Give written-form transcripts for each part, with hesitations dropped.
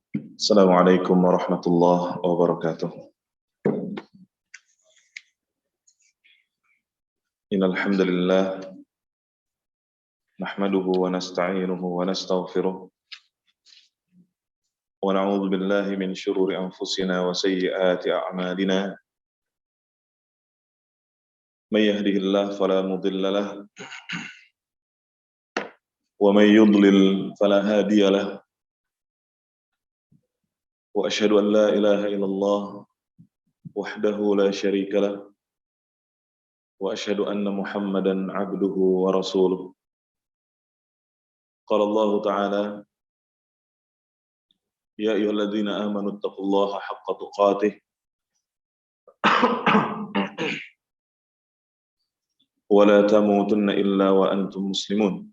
Assalamualaikum warahmatullahi wabarakatuh. Innal hamdalillah nahmaduhu wa nasta'inuhu wa nastaghfiruh wa na'udzu billahi min shururi anfusina wa sayyiati a'malina. May yahdihillahu fala mudilla lahu wa may yudlil fala hadiya lahu. Wa asyhadu an la ilaha illallah wahdahu la syarika lahu wa asyhadu anna Muhammadan 'abduhu wa rasuluh. Qala Allah ta'ala ya ayyuhalladzina amanu taqullaha haqqa tuqatih wa la tamutunna illa wa antum muslimun.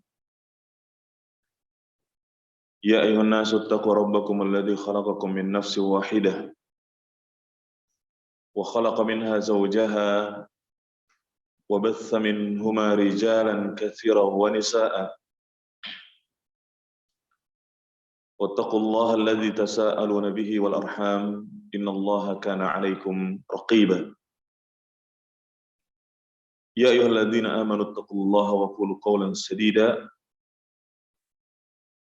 Ya ayyuhan nasu taqu rabbakum alladzi khalaqakum min nafsin wahidah wa khalaqa minha zawjaha wa batha minhuma rijalan katsiran wa nisaa'a wattaqullaha alladzi tasaaluna bihi wal arham innallaha kana 'alaikum raqiba. Ya ayyuhalladzina amanu taqullaha wa qulu qawlan sadida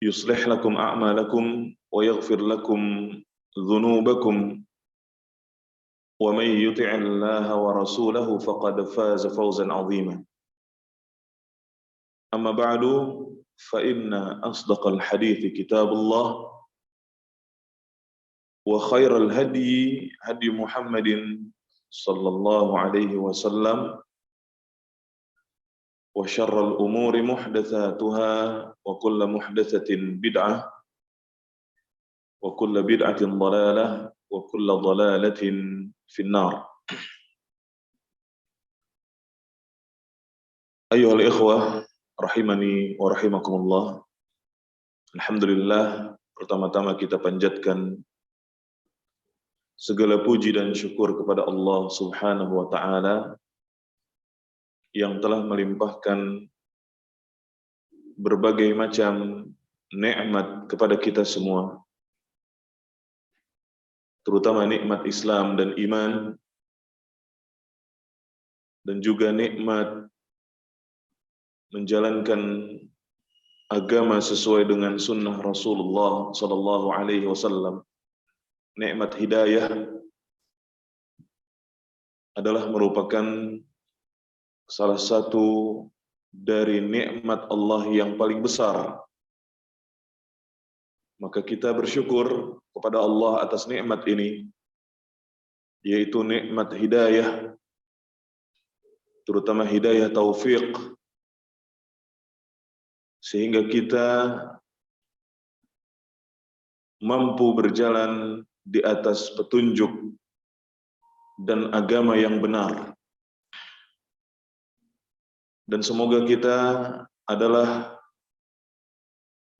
yuslih lakum a'malakum wa yaghfir lakum dhunubakum wa may yuti'illaha wa rasulahu faqad faza fawzan 'azima. Amma ba'du fa inna asdaqal hadithi kitabullah wa khairal hadyi hadyu Muhammadin sallallahu alaihi wasallam wa syarrul umuri muhdatsatuha wa kullu muhdatsatin bid'ah wa kullu bid'atin dhalalah wa kullu dhalalatin finnar. Ayyuhal ikhwah rahimani wa rahimakumullah. Alhamdulillah, pertama-tama kita panjatkan segala puji dan syukur kepada Allah Subhanahu wa taala yang telah melimpahkan berbagai macam nikmat kepada kita semua, terutama nikmat Islam dan iman, dan juga nikmat menjalankan agama sesuai dengan sunnah Rasulullah sallallahu alaihi wasallam. Nikmat hidayah adalah merupakan salah satu dari nikmat Allah yang paling besar. Maka kita bersyukur kepada Allah atas nikmat ini, yaitu nikmat hidayah, terutama hidayah taufik, sehingga kita mampu berjalan di atas petunjuk dan agama yang benar. Dan semoga kita adalah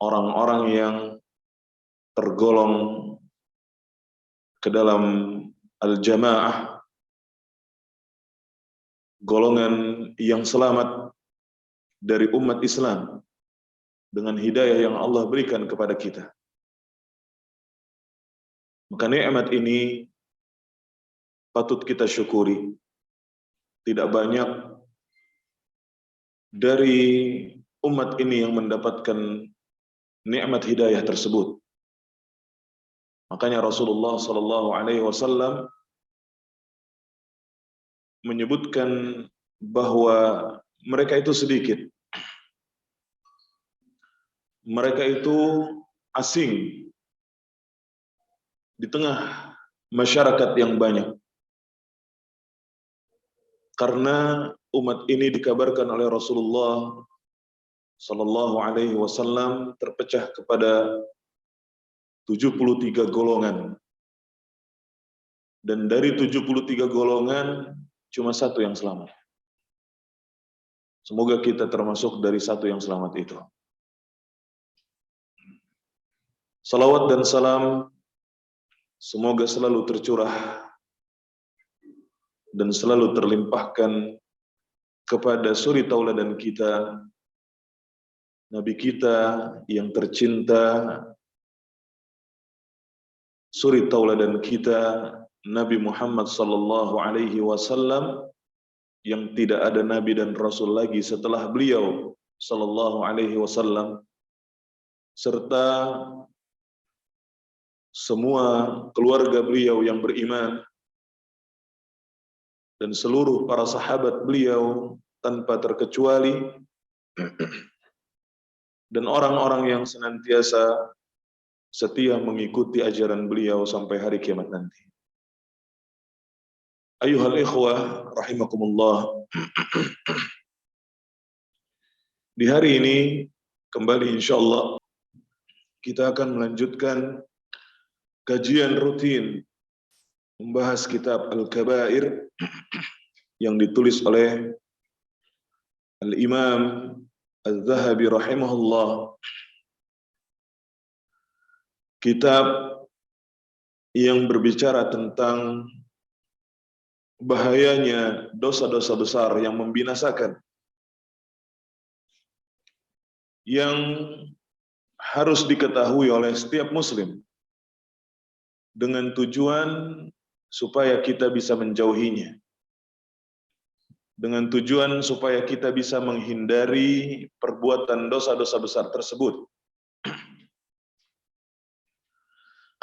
orang-orang yang tergolong ke dalam al-jamaah, golongan yang selamat dari umat Islam dengan hidayah yang Allah berikan kepada kita. Maka nikmat ini patut kita syukuri. Tidak banyak dari umat ini yang mendapatkan nikmat hidayah tersebut. Makanya Rasulullah sallallahu alaihi wasallam menyebutkan bahwa mereka itu sedikit. Mereka itu asing di tengah masyarakat yang banyak. Karena umat ini dikabarkan oleh Rasulullah sallallahu alaihi wasallam terpecah kepada 73 golongan. Dan dari 73 golongan cuma satu yang selamat. Semoga kita termasuk dari satu yang selamat itu. Salawat dan salam semoga selalu tercurah dan selalu terlimpahkan kepada suri tauladan kita, Nabi kita yang tercinta, suri tauladan kita Nabi Muhammad sallallahu alaihi wasallam, yang tidak ada nabi dan rasul lagi setelah beliau sallallahu alaihi wasallam, serta semua keluarga beliau yang beriman dan seluruh para sahabat beliau tanpa terkecuali, dan orang-orang yang senantiasa setia mengikuti ajaran beliau sampai hari kiamat nanti. Ayuhal ikhwah rahimakumullah. Di hari ini kembali insyaallah kita akan melanjutkan kajian rutin membahas kitab Al-Kabair yang ditulis oleh Al-Imam Al-Zahabi rahimahullah. Kitab yang berbicara tentang bahayanya dosa-dosa besar yang membinasakan, yang harus diketahui oleh setiap muslim dengan tujuan supaya kita bisa menjauhinya, dengan tujuan supaya kita bisa menghindari perbuatan dosa-dosa besar tersebut.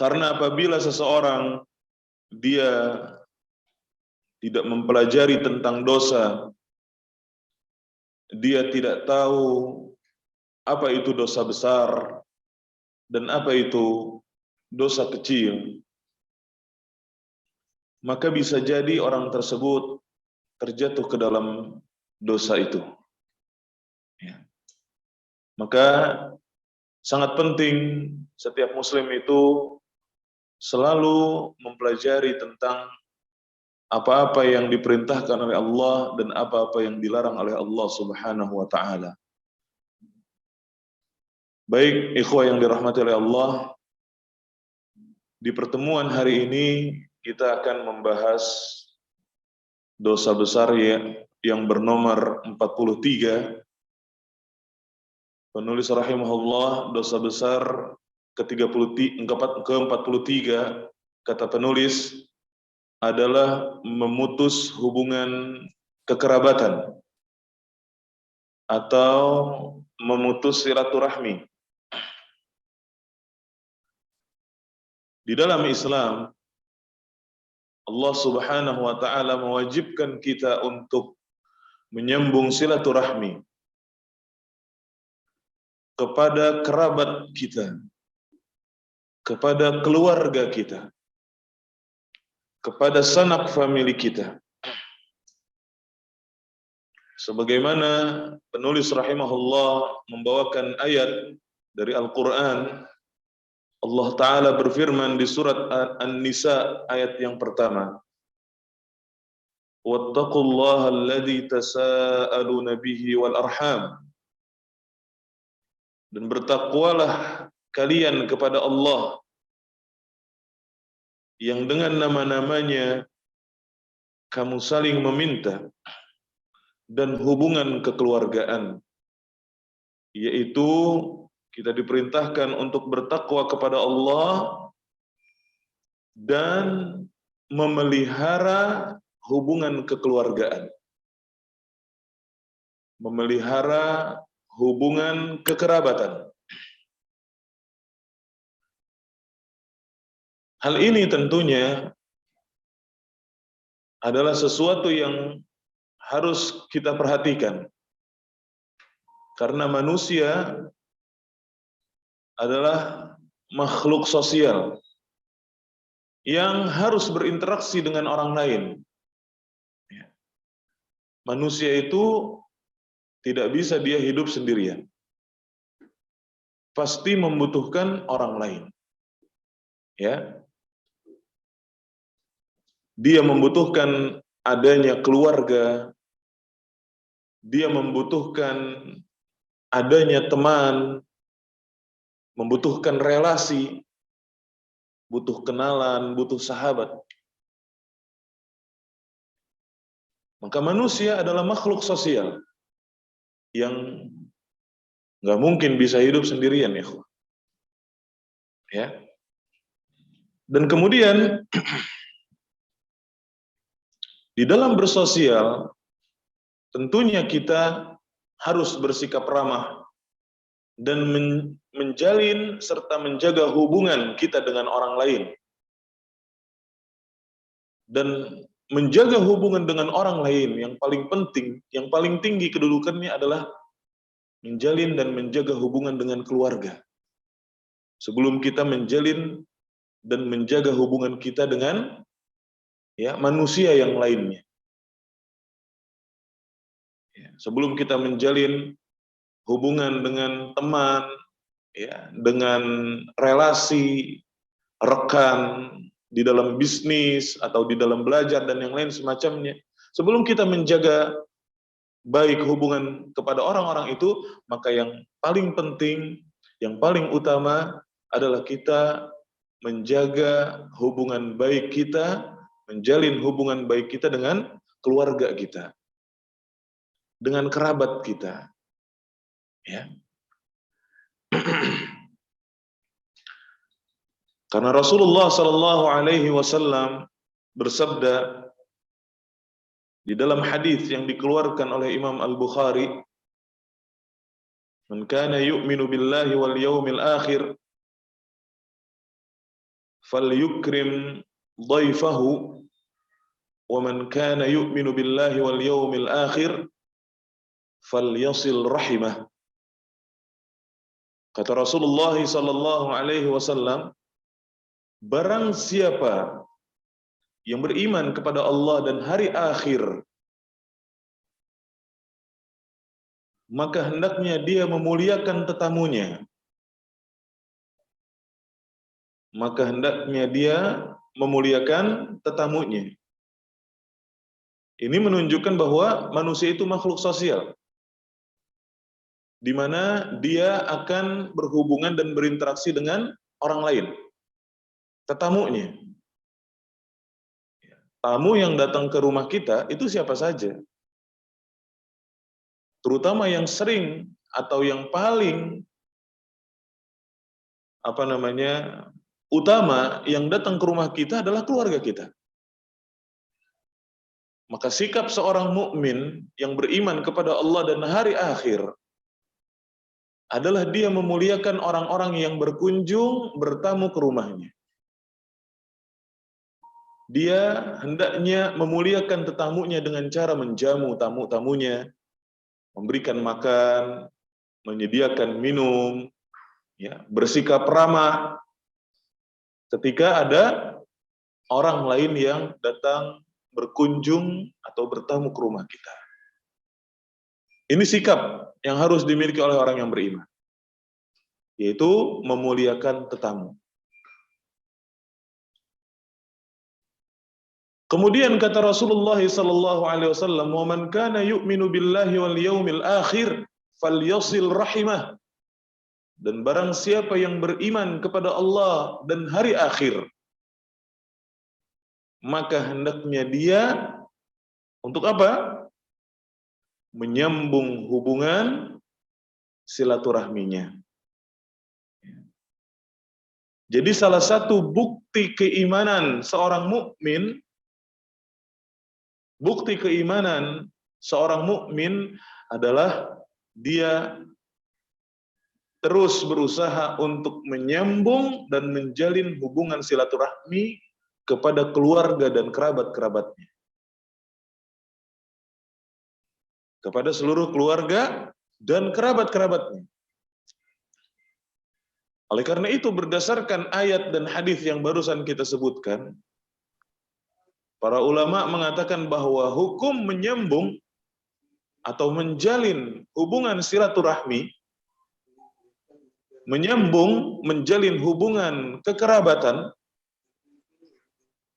Karena apabila seseorang dia tidak mempelajari tentang dosa, dia tidak tahu apa itu dosa besar dan apa itu dosa kecil, maka bisa jadi orang tersebut terjatuh ke dalam dosa itu. Ya. Maka sangat penting setiap muslim itu selalu mempelajari tentang apa-apa yang diperintahkan oleh Allah dan apa-apa yang dilarang oleh Allah Subhanahu wa taala. Baik ikhwah yang dirahmati oleh Allah, di pertemuan hari ini kita akan membahas dosa besar yang bernomor 43. Penulis rahimahullah, dosa besar ke-43, kata penulis, adalah memutus hubungan kekerabatan atau memutus silaturahmi. Di dalam Islam, Allah Subhanahu wa taala mewajibkan kita untuk menyambung silaturahmi kepada kerabat kita, kepada keluarga kita, kepada sanak famili kita. Sebagaimana penulis rahimahullah membawakan ayat dari Al-Quran, Allah Ta'ala berfirman di surat An-Nisa ayat yang pertama, وَاتَّقُوا الَّذِي تَسَاءَلُونَ بِهِ وَالْأَرْحَامِ, dan bertakwalah kalian kepada Allah yang dengan nama-namanya kamu saling meminta, dan hubungan kekeluargaan, yaitu kita diperintahkan untuk bertakwa kepada Allah dan memelihara hubungan kekeluargaan, memelihara hubungan kekerabatan. Hal ini tentunya adalah sesuatu yang harus kita perhatikan, karena manusia adalah makhluk sosial yang harus berinteraksi dengan orang lain. Manusia itu tidak bisa dia hidup sendirian, pasti membutuhkan orang lain. Ya, dia membutuhkan adanya keluarga, dia membutuhkan adanya teman, membutuhkan relasi, butuh kenalan, butuh sahabat. Maka manusia adalah makhluk sosial yang nggak mungkin bisa hidup sendirian, ya. Dan kemudian di dalam bersosial tentunya kita harus bersikap ramah dan menjalin serta menjaga hubungan kita dengan orang lain. Dan menjaga hubungan dengan orang lain yang paling penting, yang paling tinggi kedudukannya adalah menjalin dan menjaga hubungan dengan keluarga. Sebelum kita menjalin dan menjaga hubungan kita dengan manusia yang lainnya. Sebelum kita menjalin hubungan dengan teman, dengan relasi, rekan, di dalam bisnis, atau di dalam belajar, dan yang lain semacamnya. Sebelum kita menjaga baik hubungan kepada orang-orang itu, maka yang paling penting, yang paling utama adalah kita menjaga hubungan baik kita, menjalin hubungan baik kita dengan keluarga kita, dengan kerabat kita. Ya. Karena Rasulullah Shallallahu Alaihi Wasallam bersabda di dalam hadis yang dikeluarkan oleh Imam Al-Bukhari, "Man kana yu'minu billahi wal yawmil akhir, falyukrim dhaifahu, wa man kana yu'minu billahi wal yawmil akhir, falyasil rahimah." Kata Rasulullah Shallallahu Alaihi Wasallam, barang siapa yang beriman kepada Allah dan hari akhir, maka hendaknya dia memuliakan tetamunya. Maka hendaknya dia memuliakan tetamunya. Ini menunjukkan bahwa manusia itu makhluk sosial, di mana dia akan berhubungan dan berinteraksi dengan orang lain, tetamunya. Tamu yang datang ke rumah kita itu siapa saja. Terutama yang sering atau yang paling utama yang datang ke rumah kita adalah keluarga kita. Maka sikap seorang mukmin yang beriman kepada Allah dan hari akhir adalah dia memuliakan orang-orang yang berkunjung bertamu ke rumahnya. Dia hendaknya memuliakan tetamunya dengan cara menjamu tamu-tamunya, memberikan makan, menyediakan minum, bersikap ramah ketika ada orang lain yang datang berkunjung atau bertamu ke rumah kita. Ini sikap yang harus dimiliki oleh orang yang beriman, yaitu memuliakan tetamu. Kemudian kata Rasulullah sallallahu alaihi wasallam, "Wa man kana yu'minu billahi wal yawmil akhir, falyasil rahimah." Dan barang siapa yang beriman kepada Allah dan hari akhir, maka hendaknya dia untuk apa? Menyambung hubungan silaturahminya. Jadi salah satu bukti keimanan seorang mukmin, adalah dia terus berusaha untuk menyambung dan menjalin hubungan silaturahmi kepada keluarga dan kerabat-kerabatnya. Kepada seluruh keluarga dan kerabat-kerabatnya. Oleh karena itu, berdasarkan ayat dan hadis yang barusan kita sebutkan, para ulama mengatakan bahwa hukum menyambung atau menjalin hubungan silaturahmi, menjalin hubungan kekerabatan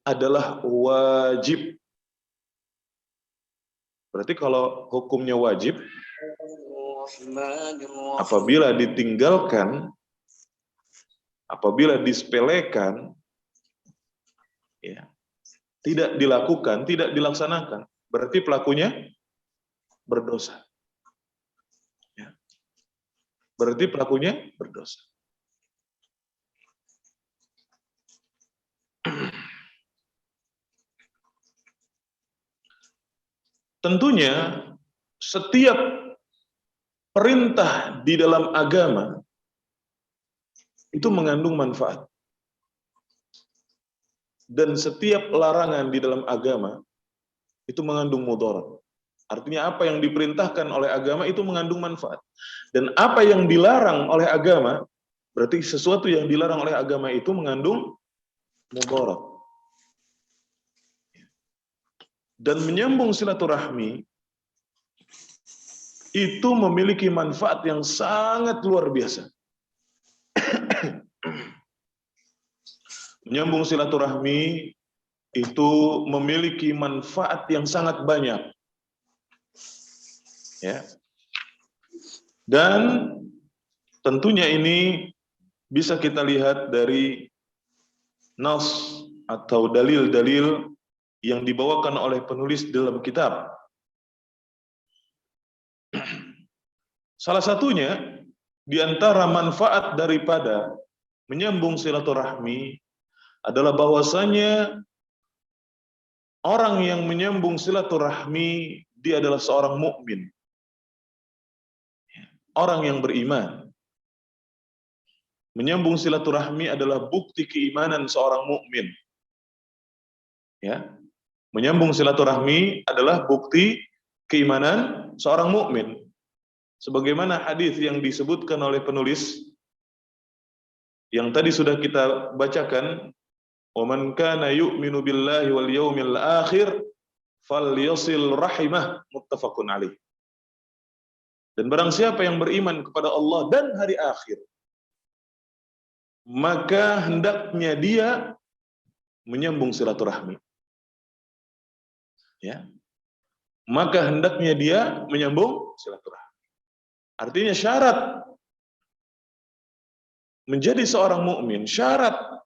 adalah wajib. Berarti kalau hukumnya wajib, apabila ditinggalkan, apabila disepelekan, tidak dilakukan, tidak dilaksanakan, berarti pelakunya berdosa. Berarti pelakunya berdosa. tentunya setiap perintah di dalam agama itu mengandung manfaat. Dan setiap larangan di dalam agama itu mengandung mudarat. Artinya apa yang diperintahkan oleh agama itu mengandung manfaat. Dan apa yang dilarang oleh agama, berarti sesuatu yang dilarang oleh agama itu mengandung mudarat. Dan menyambung silaturahmi itu memiliki manfaat yang sangat luar biasa. Menyambung silaturahmi itu memiliki manfaat yang sangat banyak. Ya. Dan tentunya ini bisa kita lihat dari nas atau dalil-dalil yang dibawakan oleh penulis dalam kitab. Salah satunya di antara manfaat daripada menyambung silaturahmi adalah bahwasanya orang yang menyambung silaturahmi dia adalah seorang mukmin. Orang yang beriman. Menyambung silaturahmi adalah bukti keimanan seorang mukmin. Ya. Menyambung silaturahmi adalah bukti keimanan seorang mukmin. Sebagaimana hadis yang disebutkan oleh penulis yang tadi sudah kita bacakan, "Wa man kana yu'minu billahi wal yawmil akhir falyasil rahimah", muttafaqun alaih. Dan barang siapa yang beriman kepada Allah dan hari akhir, maka hendaknya dia menyambung silaturahmi. Ya. Maka hendaknya dia menyambung silaturahmi. Artinya syarat menjadi seorang mukmin, syarat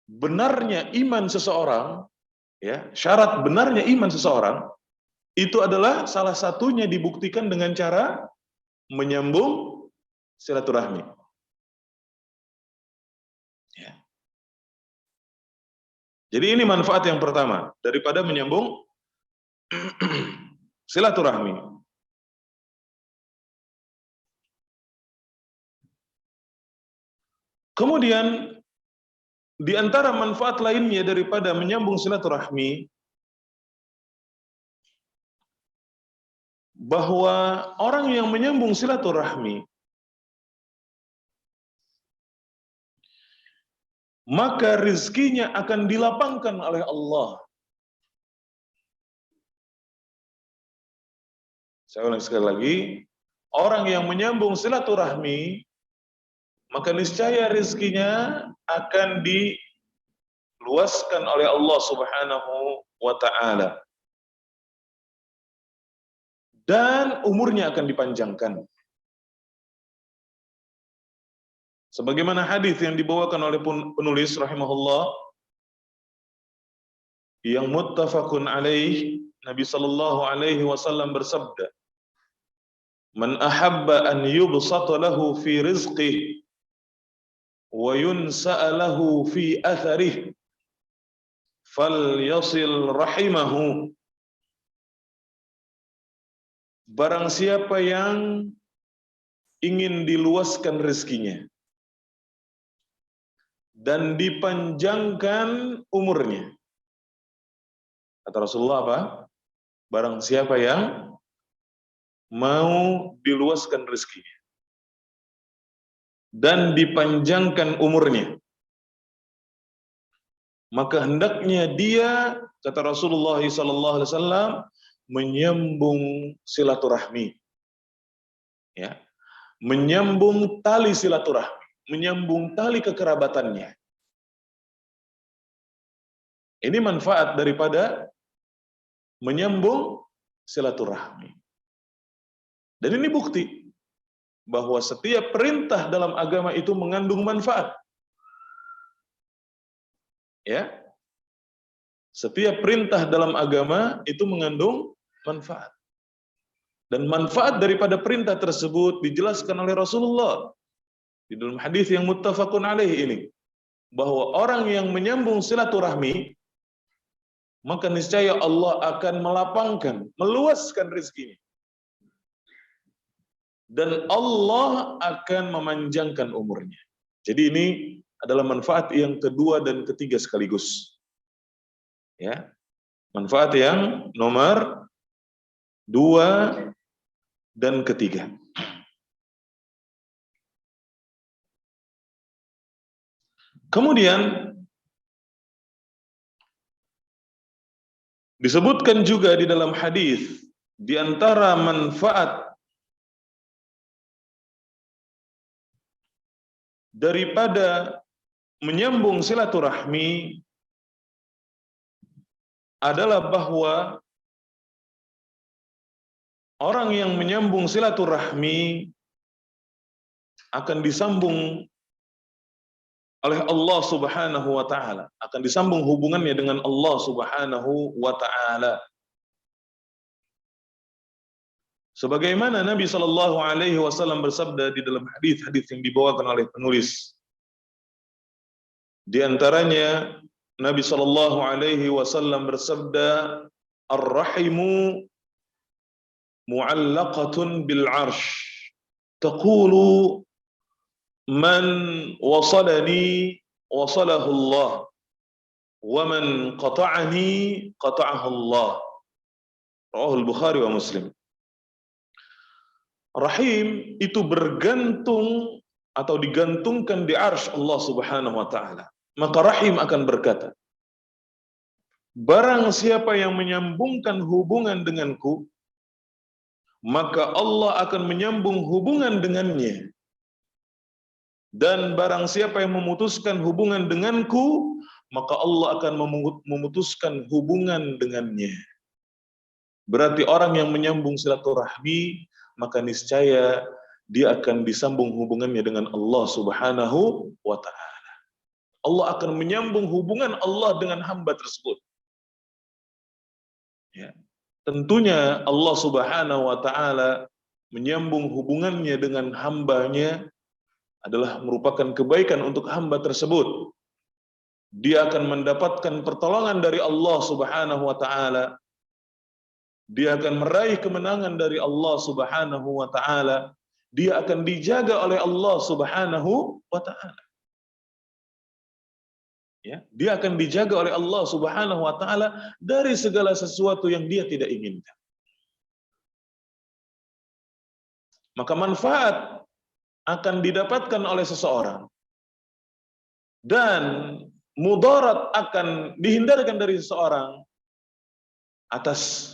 benarnya iman seseorang, ya, syarat benarnya iman seseorang itu adalah salah satunya dibuktikan dengan cara menyambung silaturahmi. Ya. Jadi ini manfaat yang pertama daripada menyambung silaturahmi. Kemudian di antara manfaat lainnya daripada menyambung silaturahmi, bahwa orang yang menyambung silaturahmi maka rizkinya akan dilapangkan oleh Allah. Saya ulang sekali lagi, orang yang menyambung silaturahmi maka niscaya rizkinya akan diluaskan oleh Allah Subhanahu wa ta'ala. Dan umurnya akan dipanjangkan. Sebagaimana hadis yang dibawakan oleh penulis rahimahullah yang muttafaqun alaih, Nabi sallallahu alaihi wasallam bersabda, "Man ahabba an yubsata lahu fi rizqihi wa yunsa'a lahu fi atharih falyasil rahimahu." Barang siapa yang ingin diluaskan rezekinya dan dipanjangkan umurnya, kata Rasulullah apa? Barang siapa yang mau diluaskan rezekinya dan dipanjangkan umurnya, maka hendaknya dia, kata Rasulullah SAW, menyambung silaturahmi. Ya. Menyambung tali silaturahmi, menyambung tali kekerabatannya. Ini manfaat daripada menyambung silaturahmi. Dan ini bukti bahwa setiap perintah dalam agama itu mengandung manfaat. Ya. Setiap perintah dalam agama itu mengandung manfaat. Dan manfaat daripada perintah tersebut dijelaskan oleh Rasulullah di dalam hadis yang muttafaqun alaih ini, bahwa orang yang menyambung silaturahmi maka niscaya Allah akan melapangkan, meluaskan rezekinya. Dan Allah akan memanjangkan umurnya. Jadi ini adalah manfaat yang kedua dan ketiga sekaligus. Ya. Manfaat yang nomor 2 dan ketiga. Kemudian disebutkan juga di dalam hadis, di antara manfaat daripada menyambung silaturahmi adalah bahwa orang yang menyambung silaturahmi akan disambung oleh Allah Subhanahu wa taala, akan disambung hubungannya dengan Allah Subhanahu wa taala. Sebagaimana Nabi Shallallahu alaihi wasallam bersabda di dalam hadis-hadis yang dibawakan oleh penulis. Di antaranya Nabi Shallallahu alaihi wasallam bersabda, "Ar-rahimu mu'allaqatun bil 'arsy, taqulu man wasalani wasalahu Allah, wa man qata'ani qata'ahu Allah." Rawahul Bukhari wa Muslim. Rahim itu bergantung atau digantungkan di arsy Allah Subhanahu wa taala. Maka rahim akan berkata, barang siapa yang menyambungkan hubungan denganku, maka Allah akan menyambung hubungan dengannya. Dan barang siapa yang memutuskan hubungan denganku, maka Allah akan memutuskan hubungan dengannya. Berarti orang yang menyambung silaturahmi, maka niscaya dia akan disambung hubungannya dengan Allah Subhanahu wa taala. Allah akan menyambung hubungan Allah dengan hamba tersebut. Ya. Tentunya Allah Subhanahu wa taala menyambung hubungannya dengan hambanya adalah merupakan kebaikan untuk hamba tersebut. Dia akan mendapatkan pertolongan dari Allah Subhanahu wa taala. Dia akan meraih kemenangan dari Allah Subhanahu wa taala. Dia akan dijaga oleh Allah Subhanahu wa taala. Ya, dia akan dijaga oleh Allah Subhanahu wa taala dari segala sesuatu yang dia tidak inginkan. Maka manfaat akan didapatkan oleh seseorang dan mudarat akan dihindarkan dari seseorang atas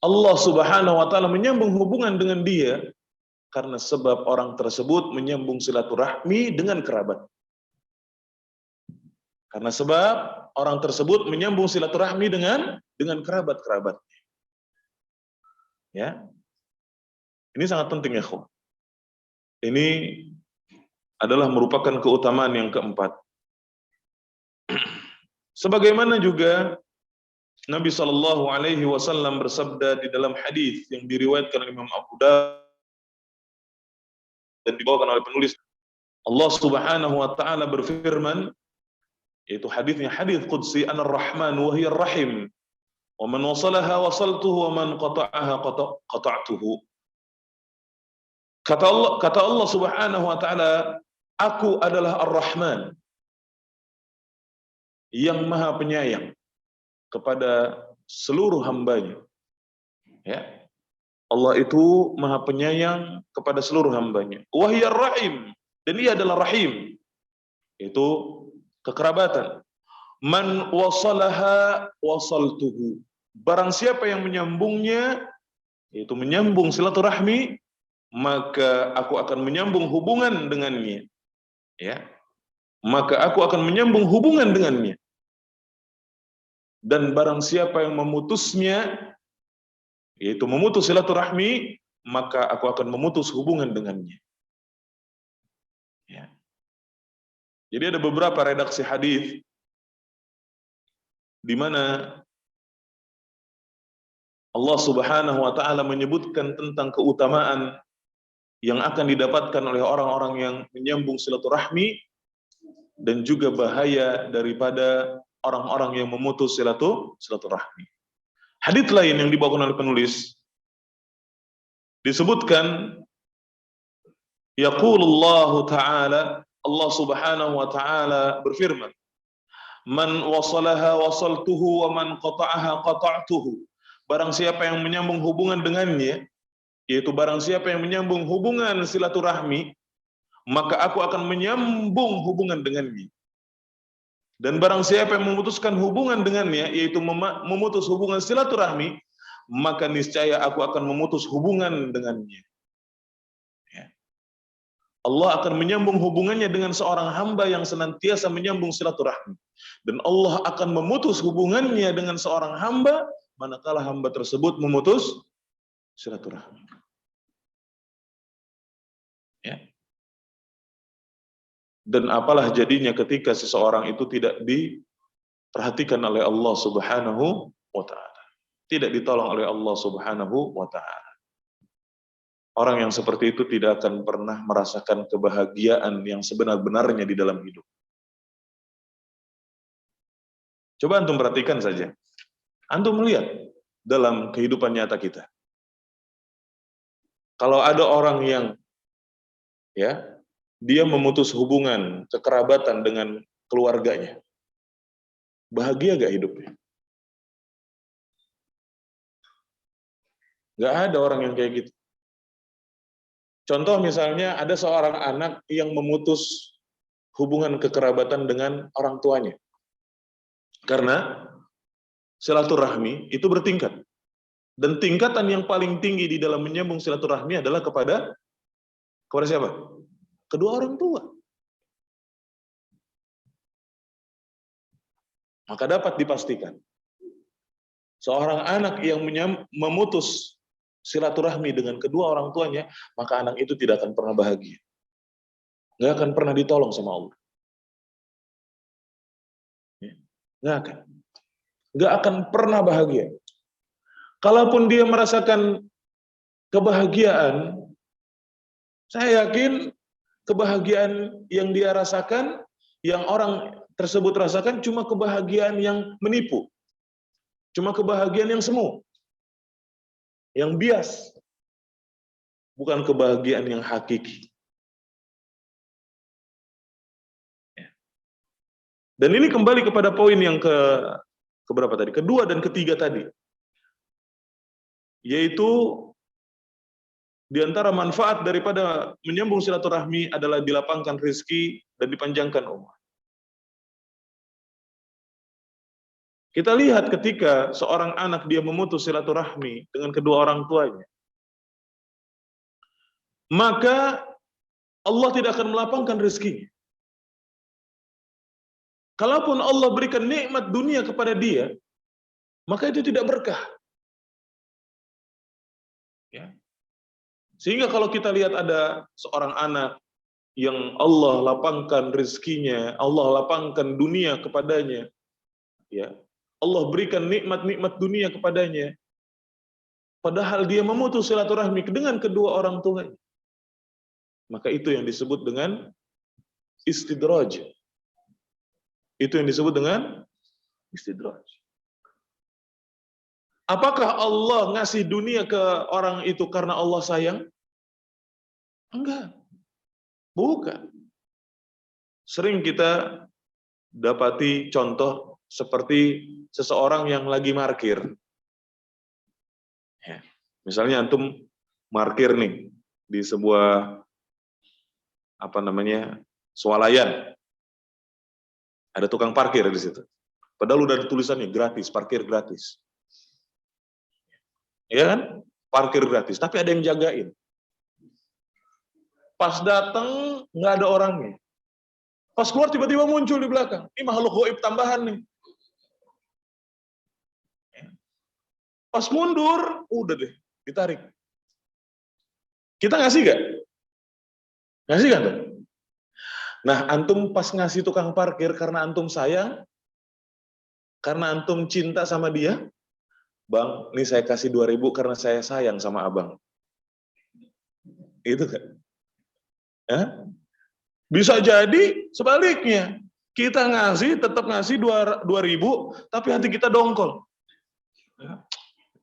Allah Subhanahu wa taala menyambung hubungan dengan dia karena sebab orang tersebut menyambung silaturahmi dengan kerabat. Karena sebab orang tersebut menyambung silaturahmi dengan kerabat-kerabatnya. Ya. Ini sangat penting ya, kawan. Ini adalah merupakan keutamaan yang keempat. Sebagaimana juga Nabi Shallallahu alaihi wasallam bersabda di dalam hadis yang diriwayatkan oleh Imam Abu Dawud dan dibawakan oleh penulis, Allah Subhanahu wa taala berfirman, yaitu hadisnya hadis qudsi, Ar-Rahman wa hiya Ar-Rahim, wa man wasalaha wasaltuhu wa man qata'aha qata'tuhu. Kata Allah Subhanahu wa taala, aku adalah Ar-Rahman, yang maha penyayang kepada seluruh hambanya. Ya. Allah itu maha penyayang kepada seluruh hambanya. Wahiyar rahim, dan ia adalah rahim, itu kekerabatan. Man wasalaha wasaltuhu, barang siapa yang menyambungnya, yaitu menyambung silaturahmi, maka aku akan menyambung hubungan dengannya. Ya. Maka aku akan menyambung hubungan dengannya. Dan barang siapa yang memutusnya, yaitu memutus silaturahmi, maka aku akan memutus hubungan dengannya. Ya. Jadi ada beberapa redaksi hadis di mana Allah Subhanahu wa taala menyebutkan tentang keutamaan yang akan didapatkan oleh orang-orang yang menyambung silaturahmi dan juga bahaya daripada orang-orang yang memutus silaturahmi. Hadits lain yang dibawakan oleh penulis disebutkan yaqulullahu ta'ala, Allah Subhanahu wa taala berfirman, "Man wasalaha wasaltuhu wa man qata'aha qata'tuhu." Barang siapa yang menyambung hubungan dengannya, yaitu barang siapa yang menyambung hubungan silaturahmi, maka aku akan menyambung hubungan dengannya. Dan barang siapa yang memutuskan hubungan dengannya, yaitu memutus hubungan silaturahmi, maka niscaya aku akan memutus hubungan dengannya. Ya. Allah akan menyambung hubungannya dengan seorang hamba yang senantiasa menyambung silaturahmi. Dan Allah akan memutus hubungannya dengan seorang hamba, manakala hamba tersebut memutus silaturahmi. Ya. Dan apalah jadinya ketika seseorang itu tidak diperhatikan oleh Allah Subhanahu wa ta'ala. Tidak ditolong oleh Allah Subhanahu wa ta'ala. Orang yang seperti itu tidak akan pernah merasakan kebahagiaan yang sebenar-benarnya di dalam hidup. Coba antum perhatikan saja. Antum melihat dalam kehidupan nyata kita. Kalau ada orang yang dia memutus hubungan kekerabatan dengan keluarganya, bahagia gak hidupnya? Gak ada orang yang kayak gitu. Contoh misalnya ada seorang anak yang memutus hubungan kekerabatan dengan orang tuanya. Karena silaturahmi itu bertingkat. Dan tingkatan yang paling tinggi di dalam menyambung silaturahmi adalah kepada siapa? Kedua orang tua. Maka dapat dipastikan, seorang anak yang memutus silaturahmi dengan kedua orang tuanya, maka anak itu tidak akan pernah bahagia. Nggak akan pernah ditolong sama Allah. Nggak akan. Nggak akan pernah bahagia. Kalaupun dia merasakan kebahagiaan, saya yakin kebahagiaan yang dia rasakan, yang orang tersebut rasakan cuma kebahagiaan yang menipu. Cuma kebahagiaan yang semu. Yang bias. Bukan kebahagiaan yang hakiki. Dan ini kembali kepada poin yang keberapa tadi? Kedua dan ketiga tadi. Yaitu di antara manfaat daripada menyambung silaturahmi adalah dilapangkan rezeki dan dipanjangkan umur. Kita lihat ketika seorang anak dia memutus silaturahmi dengan kedua orang tuanya, maka Allah tidak akan melapangkan rezekinya. Kalaupun Allah berikan nikmat dunia kepada dia, maka itu tidak berkah. Ya. Sehingga kalau kita lihat ada seorang anak yang Allah lapangkan rezekinya, Allah lapangkan dunia kepadanya, ya, Allah berikan nikmat-nikmat dunia kepadanya, padahal dia memutus silaturahmi dengan kedua orang tuanya, maka itu yang disebut dengan istidraj. Itu yang disebut dengan istidraj. Apakah Allah ngasih dunia ke orang itu karena Allah sayang? Enggak. Bukan. Sering kita dapati contoh seperti seseorang yang lagi parkir. Ya. Misalnya antum parkir nih di sebuah swalayan. Ada tukang parkir di situ. Padahal udah ada tulisannya gratis, parkir gratis. Iya kan? Parkir gratis, tapi ada yang jagain. Pas datang nggak ada orangnya. Pas keluar tiba-tiba muncul di belakang. Ini makhluk gaib tambahan nih. Pas mundur, udah deh, ditarik. Kita ngasih gak? Ngasih kan tuh? Nah, antum pas ngasih tukang parkir karena antum sayang, karena antum cinta sama dia, Bang, ini saya kasih 2.000 karena saya sayang sama abang. Itu kan? Ya? Bisa jadi sebaliknya. Kita ngasih, tetap ngasih 2.000, tapi hati kita dongkol. Ya,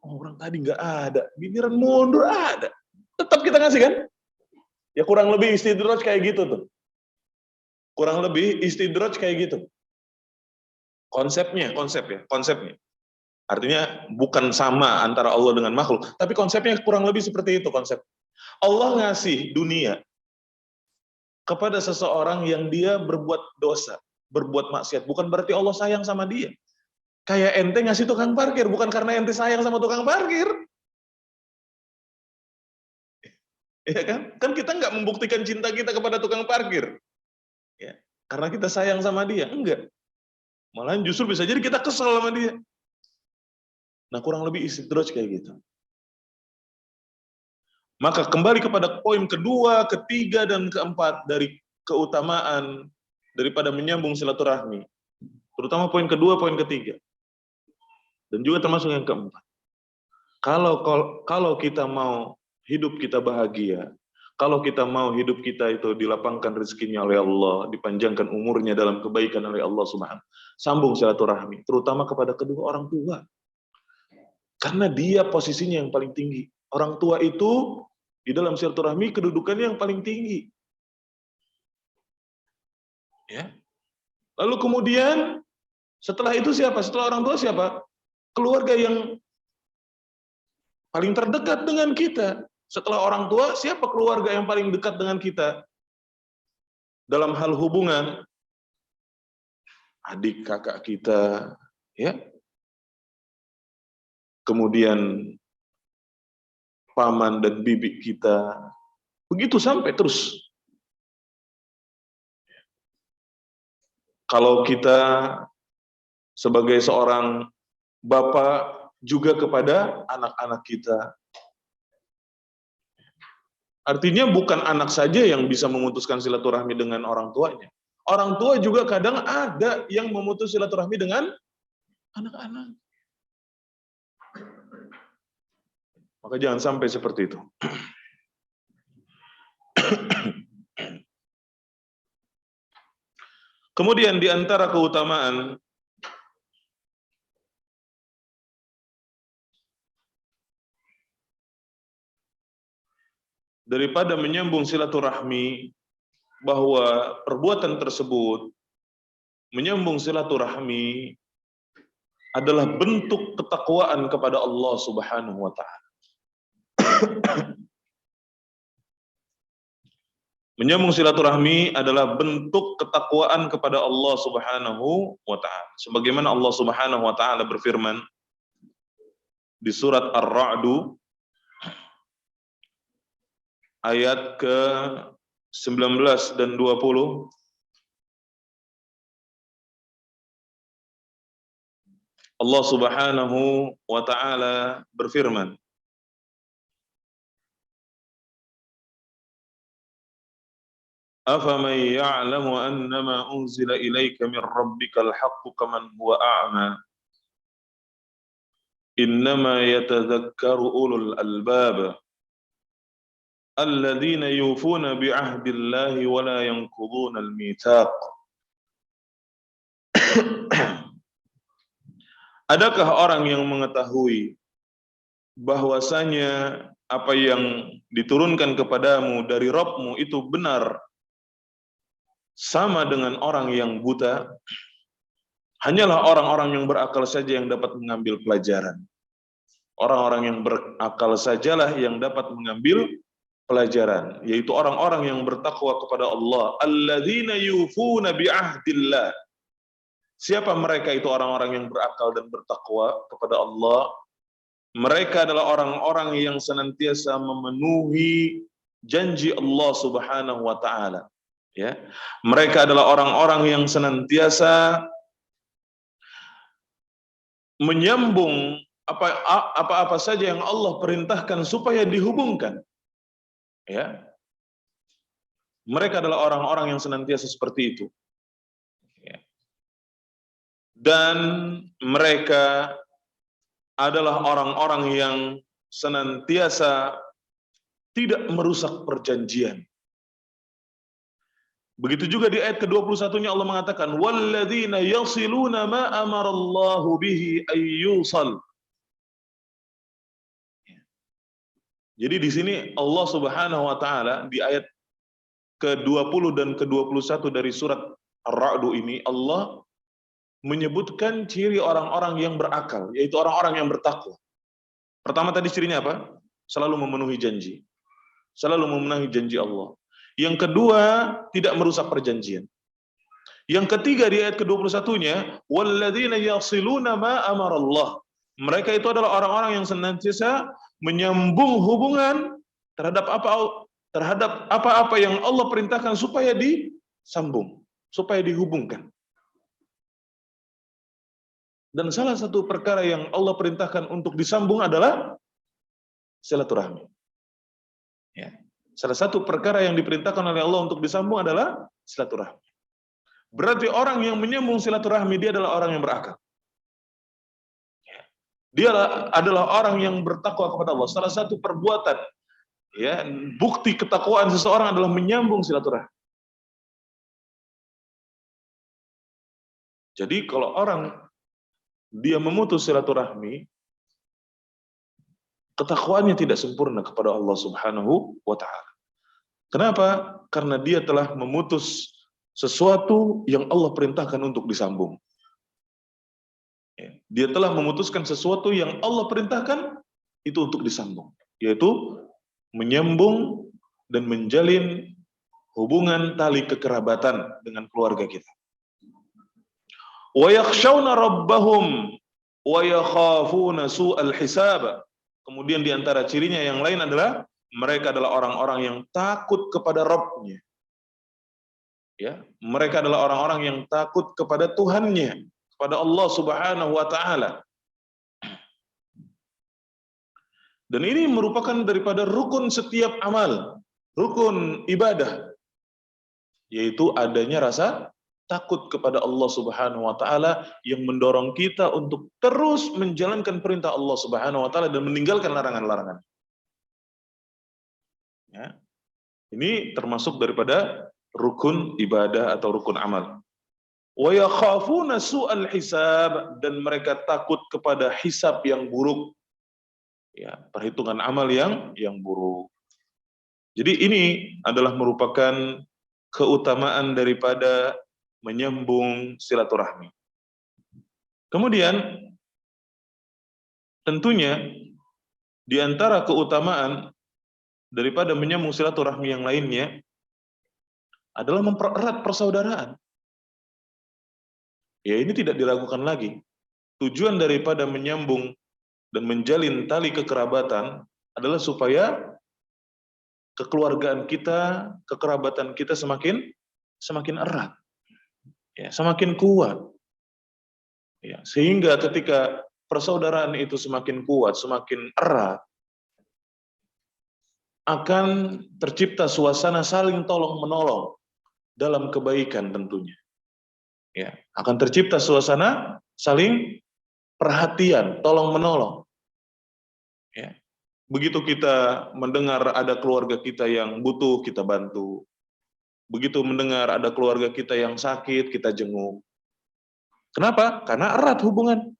orang tadi nggak ada, giliran mundur ada. Tetap kita ngasih kan? Ya kurang lebih istidraj kayak gitu tuh. Kurang lebih istidraj kayak gitu. Konsepnya. Artinya bukan sama antara Allah dengan makhluk, tapi konsepnya kurang lebih seperti itu konsep. Allah ngasih dunia kepada seseorang yang dia berbuat dosa, berbuat maksiat. Bukan berarti Allah sayang sama dia. Kayak ente ngasih tukang parkir, bukan karena ente sayang sama tukang parkir. Ya kan? Kan kita nggak membuktikan cinta kita kepada tukang parkir. Ya, karena kita sayang sama dia. Enggak. Malahan justru bisa jadi kita kesel sama dia. Nah, kurang lebih istidraj kayak gitu. Maka kembali kepada poin kedua, ketiga, dan keempat dari keutamaan daripada menyambung silaturahmi. Terutama poin kedua, poin ketiga. Dan juga termasuk yang keempat. Kalau kita mau hidup kita bahagia, kalau kita mau hidup kita itu dilapangkan rezekinya oleh Allah, dipanjangkan umurnya dalam kebaikan oleh Allah Subhanahu, sambung silaturahmi, terutama kepada kedua orang tua. Karena dia posisinya yang paling tinggi. Orang tua itu di dalam silaturahmi kedudukannya yang paling tinggi. Ya. Lalu kemudian setelah itu siapa? Setelah orang tua siapa? Keluarga yang paling terdekat dengan kita. Setelah orang tua, siapa keluarga yang paling dekat dengan kita? Dalam hal hubungan, adik kakak kita, ya. Kemudian paman dan bibi kita. Begitu sampai terus. Kalau kita sebagai seorang bapak juga kepada anak-anak kita. Artinya bukan anak saja yang bisa memutuskan silaturahmi dengan orang tuanya. Orang tua juga kadang ada yang memutus silaturahmi dengan anak-anak. Maka jangan sampai seperti itu. Kemudian di antara keutamaan daripada menyambung silaturahmi, bahwa perbuatan tersebut menyambung silaturahmi adalah bentuk ketakwaan kepada Allah Subhanahu wa taala. Menyambung silaturahmi adalah bentuk ketakwaan kepada Allah Subhanahu wa taala. Sebagaimana Allah Subhanahu wa taala berfirman di surat Ar-Ra'd ayat ke-19 dan 20. Allah Subhanahu wa taala berfirman, أَفَمَنْ يَعْلَمُ أَنَّمَا أُنْزِلَ إِلَيْكَ مِنْ رَبِّكَ الْحَقُّ كَمَنْ هُوَ أَعْمَى إِنَّمَا يَتَذَكَّرُ أُولُو الْأَلْبَابِ الَّذِينَ يُوفُونَ بِعَهْدِ اللَّهِ وَلَا يَنْقُضُونَ الْمِيثَاقَ. Adakah orang yang mengetahui bahwasanya apa yang diturunkan kepadamu dari Rabb-mu itu benar sama dengan orang yang buta? Hanyalah orang-orang yang berakal saja yang dapat mengambil pelajaran. Orang-orang yang berakal sajalah yang dapat mengambil pelajaran, yaitu orang-orang yang bertakwa kepada Allah. Alladzina yufuna bi'ahdillah. Siapa mereka itu orang-orang yang berakal dan bertakwa kepada Allah? Mereka adalah orang-orang yang senantiasa memenuhi janji Allah Subhanahu wa taala. Ya. Mereka adalah orang-orang yang senantiasa menyambung apa-apa saja yang Allah perintahkan supaya dihubungkan. Ya. Mereka adalah orang-orang yang senantiasa seperti itu. Ya. Dan mereka adalah orang-orang yang senantiasa tidak merusak perjanjian. Begitu juga di ayat ke-21-nya Allah mengatakan walladzina yasiluna ma amarallahu bihi ayyusal. Jadi di sini Allah Subhanahu wa taala di ayat ke-20 dan ke-21 dari surat Ar-Ra'd ini Allah menyebutkan ciri orang-orang yang berakal, yaitu orang-orang yang bertakwa. Pertama tadi cirinya apa? Selalu memenuhi janji. Selalu memenuhi janji Allah. Yang kedua, tidak merusak perjanjian. Yang ketiga di ayat ke-21-nya, walladzina yasiluna ma amarallah. Mereka itu adalah orang-orang yang senantiasa menyambung hubungan terhadap apa-apa yang Allah perintahkan supaya disambung, supaya dihubungkan. Dan salah satu perkara yang Allah perintahkan untuk disambung adalah silaturahmi. Ya. Salah satu perkara yang diperintahkan oleh Allah untuk disambung adalah silaturahmi. Berarti orang yang menyambung silaturahmi dia adalah orang yang berakal. Dia adalah orang yang bertakwa kepada Allah. Salah satu perbuatan, ya, bukti ketakwaan seseorang adalah menyambung silaturahmi. Jadi kalau orang dia memutus silaturahmi, ketakwaannya tidak sempurna kepada Allah Subhanahu wa taala. Kenapa? Karena dia telah memutus sesuatu yang Allah perintahkan untuk disambung. Dia telah memutuskan sesuatu yang Allah perintahkan itu untuk disambung, yaitu menyambung dan menjalin hubungan tali kekerabatan dengan keluarga kita. Wa yakhshawna rabbahum wa yakhafuna su'al hisab. Kemudian di antara cirinya yang lain adalah mereka adalah orang-orang yang takut kepada Rabb-nya. Ya, mereka adalah orang-orang yang takut kepada Tuhannya, kepada Allah Subhanahu wa taala. Dan ini merupakan daripada rukun setiap amal, rukun ibadah, yaitu adanya rasa takut kepada Allah Subhanahu wa taala yang mendorong kita untuk terus menjalankan perintah Allah Subhanahu wa taala dan meninggalkan larangan-larangan. Ya. Ini termasuk daripada rukun ibadah atau rukun amal. Wa yakhafuna su'al hisab, dan mereka takut kepada hisab yang buruk. Ya, perhitungan amal yang buruk. Jadi ini adalah merupakan keutamaan daripada menyambung silaturahmi. Kemudian tentunya di antara keutamaan daripada menyambung silaturahmi yang lainnya adalah mempererat persaudaraan. Ya, ini tidak diragukan lagi. Tujuan daripada menyambung dan menjalin tali kekerabatan adalah supaya kekeluargaan kita, kekerabatan kita semakin erat. Ya, semakin kuat. Ya, sehingga ketika persaudaraan itu semakin kuat, semakin erat, akan tercipta suasana saling tolong-menolong dalam kebaikan tentunya. Ya, akan tercipta suasana saling perhatian, tolong-menolong. Ya. Begitu kita mendengar ada keluarga kita yang butuh, kita bantu. Begitu mendengar ada keluarga kita yang sakit, kita jenguk. Kenapa? Karena erat hubungan.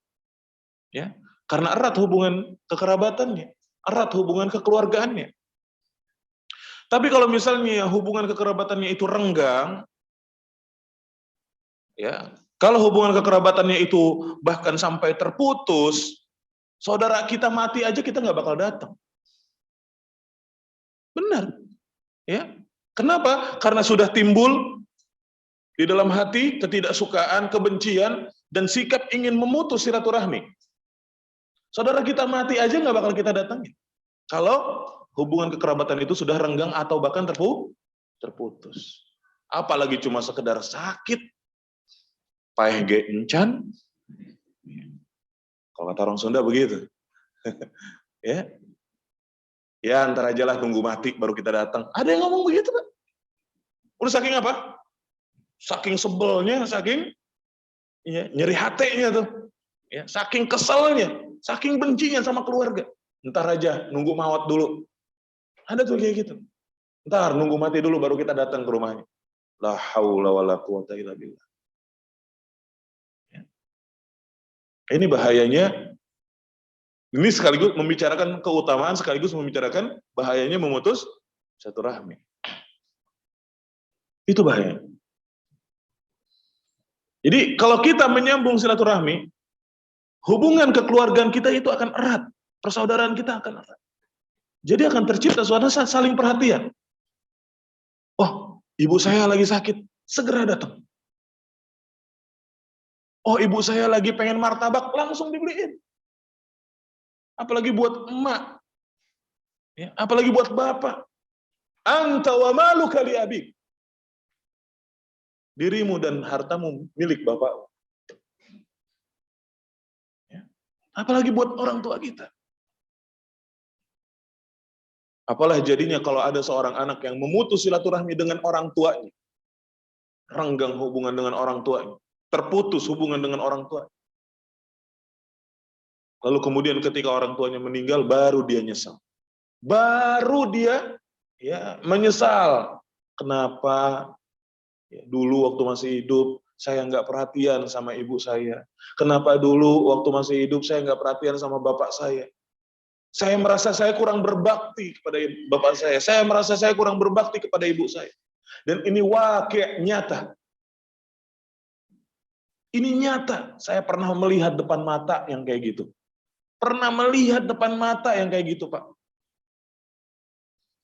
Ya, karena erat hubungan kekerabatannya, erat hubungan kekeluargaannya. Tapi kalau misalnya hubungan kekerabatannya itu renggang, ya, kalau hubungan kekerabatannya itu bahkan sampai terputus, saudara kita mati aja kita nggak bakal datang. Benar, ya. Kenapa? Karena sudah timbul di dalam hati ketidaksukaan, kebencian, dan sikap ingin memutus silaturahmi. Saudara kita mati aja nggak bakal kita datangin. Kalau hubungan kekerabatan itu sudah renggang atau bahkan terputus. Apalagi cuma sekedar sakit, paeh ge encan. Kalau kata orang Sunda begitu. Ya. Ya, antar aja lah tunggu mati baru kita datang. Ada yang ngomong begitu, Pak. Udah saking apa? Saking sebelnya, saking ya, nyeri hatenya tuh. Ya, saking keselnya, saking bencinya sama keluarga. Entar aja, nunggu mawat dulu. Ada tuh kayak gitu. Entar nunggu mati dulu baru kita datang ke rumahnya. La haula wala quwata illa billah. Ya. Ini bahayanya. Ini sekaligus membicarakan keutamaan, sekaligus membicarakan bahayanya memutus silaturahmi. Itu bahaya. Jadi kalau kita menyambung silaturahmi, hubungan kekeluargaan kita itu akan erat, persaudaraan kita akan erat. Jadi akan tercipta suasana saling perhatian. Oh, ibu saya lagi sakit, segera datang. Oh, ibu saya lagi pengen martabak, langsung dibeliin. Apalagi buat emak, ya, apalagi buat bapak. Anta wa maluka li abik. Dirimu dan hartamu milik bapak. Ya. Apalagi buat orang tua kita. Apalah jadinya kalau ada seorang anak yang memutus silaturahmi dengan orang tuanya. Renggang hubungan dengan orang tuanya. Terputus hubungan dengan orang tua. Lalu kemudian ketika orang tuanya meninggal, baru dia nyesal. Baru dia ya menyesal. Kenapa ya, dulu waktu masih hidup saya nggak perhatian sama ibu saya. Kenapa dulu waktu masih hidup saya nggak perhatian sama bapak saya. Saya merasa saya kurang berbakti kepada bapak saya. Saya merasa saya kurang berbakti kepada ibu saya. Dan ini wakil nyata. Ini nyata. Saya pernah melihat depan mata yang kayak gitu. Pernah melihat depan mata yang kayak gitu, Pak.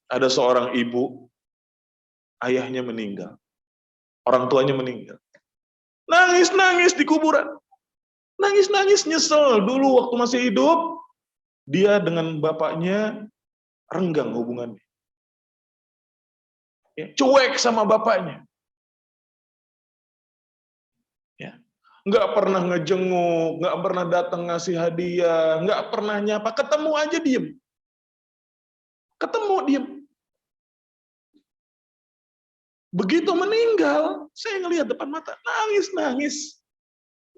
Ada seorang ibu, ayahnya meninggal. Orang tuanya meninggal. Nangis-nangis di kuburan. Nangis-nangis nyesel. Dulu waktu masih hidup, dia dengan bapaknya renggang hubungannya. Ya, cuek sama bapaknya. Ya. Nggak pernah ngejenguk, nggak pernah datang ngasih hadiah, nggak pernah nyapa. Ketemu aja diem. Ketemu diem. Begitu meninggal, saya ngelihat depan mata, nangis-nangis.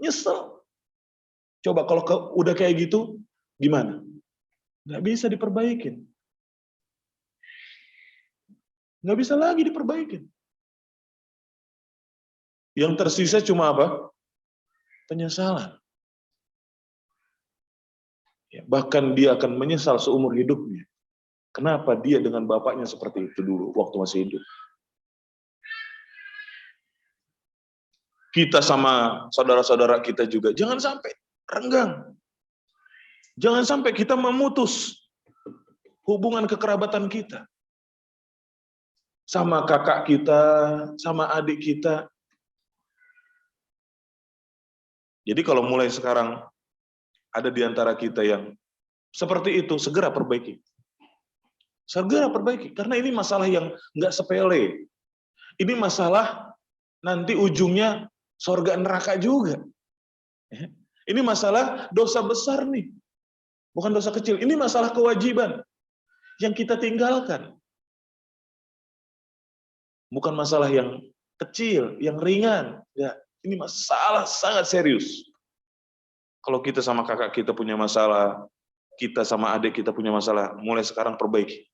Nyesel. Coba kalau udah kayak gitu, gimana? Nggak bisa diperbaikin. Nggak bisa lagi diperbaikin. Yang tersisa cuma apa? Penyesalan. Ya, bahkan dia akan menyesal seumur hidupnya. Kenapa dia dengan bapaknya seperti itu dulu, waktu masih hidup. Kita sama saudara-saudara kita juga, jangan sampai renggang. Jangan sampai kita memutus hubungan kekerabatan kita. Sama kakak kita, sama adik kita. Jadi kalau mulai sekarang ada di antara kita yang seperti itu, segera perbaiki. Segera perbaiki, karena ini masalah yang nggak sepele. Ini masalah nanti ujungnya surga neraka juga. Ini masalah dosa besar nih. Bukan dosa kecil, ini masalah kewajiban yang kita tinggalkan. Bukan masalah yang kecil, yang ringan. Ya, ini masalah sangat serius. Kalau kita sama kakak kita punya masalah, kita sama adik kita punya masalah, mulai sekarang perbaiki.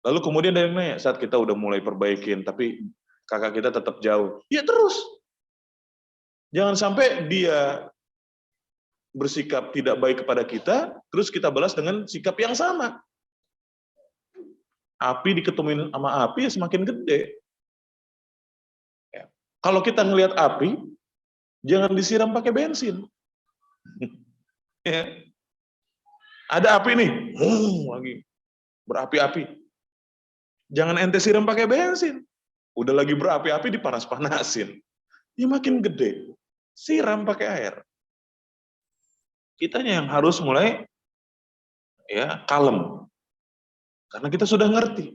Lalu kemudian ada yang nanya, saat kita udah mulai perbaikin, tapi kakak kita tetap jauh. Ya terus. Jangan sampai dia bersikap tidak baik kepada kita, terus kita balas dengan sikap yang sama. Api diketemuin sama api, ya semakin gede. Ya. Kalau kita ngelihat api, jangan disiram pakai bensin. Ya. Ada api nih, lagi berapi-api. Jangan ente siram pakai bensin. Udah lagi berapi-api dipanas-panasin. Ya makin gede. Siram pakai air. Kitanya yang harus mulai ya kalem. Karena kita sudah ngerti.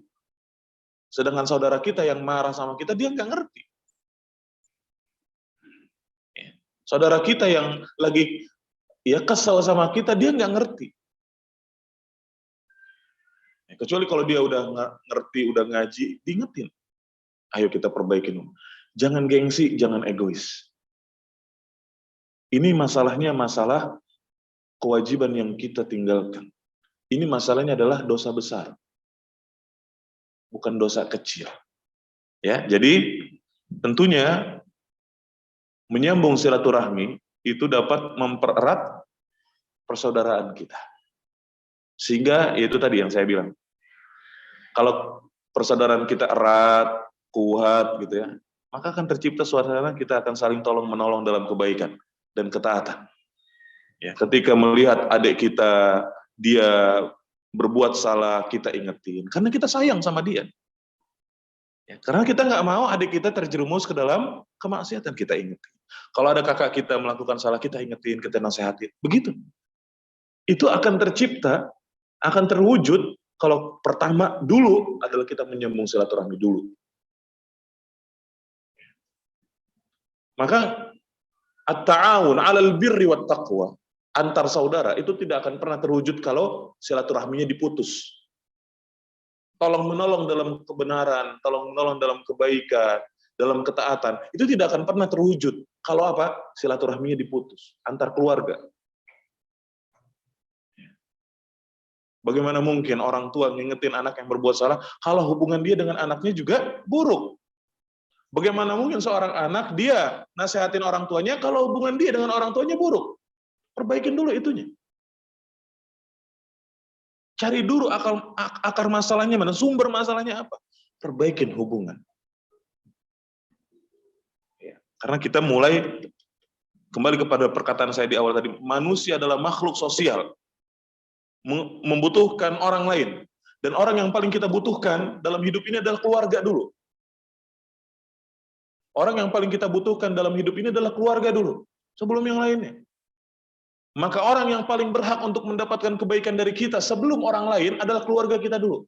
Sedangkan saudara kita yang marah sama kita, dia nggak ngerti. Saudara kita yang lagi ya kesel sama kita, dia nggak ngerti. Kecuali kalau dia udah ngerti, udah ngaji, diingetin. Ayo kita perbaikin. Jangan gengsi, jangan egois. Ini masalahnya masalah kewajiban yang kita tinggalkan. Ini masalahnya adalah dosa besar. bukan dosa kecil. Ya, jadi tentunya menyambung silaturahmi itu dapat mempererat persaudaraan kita. Sehingga itu tadi yang saya bilang. Kalau persaudaraan kita erat, kuat gitu ya, maka akan tercipta suasana kita akan saling tolong menolong dalam kebaikan dan ketaatan. Ya, ketika melihat adik kita dia berbuat salah, kita ingetin karena kita sayang sama dia. Ya, karena kita nggak mau adik kita terjerumus ke dalam kemaksiatan, kita ingetin. Kalau ada kakak kita melakukan salah, kita ingetin, kita nasihatin. Begitu. Itu akan tercipta, akan terwujud kalau pertama dulu adalah kita menyambung silaturahmi dulu. Maka at-ta'awun 'alal birri wat taqwa, antar saudara itu tidak akan pernah terwujud kalau silaturahminya diputus. Tolong menolong dalam kebenaran, tolong menolong dalam kebaikan, dalam ketaatan, itu tidak akan pernah terwujud kalau apa? Silaturahminya diputus antar keluarga. Bagaimana mungkin orang tua ngingetin anak yang berbuat salah kalau hubungan dia dengan anaknya juga buruk? Bagaimana mungkin seorang anak dia nasihatin orang tuanya kalau hubungan dia dengan orang tuanya buruk? Perbaikin dulu itunya. Cari dulu akar masalahnya mana, sumber masalahnya apa? Perbaikin hubungan. Ya, karena kita mulai kembali kepada perkataan saya di awal tadi, manusia adalah makhluk sosial, membutuhkan orang lain. Dan orang yang paling kita butuhkan dalam hidup ini adalah keluarga dulu. Orang yang paling kita butuhkan dalam hidup ini adalah keluarga dulu, sebelum yang lainnya. Maka orang yang paling berhak untuk mendapatkan kebaikan dari kita sebelum orang lain adalah keluarga kita dulu.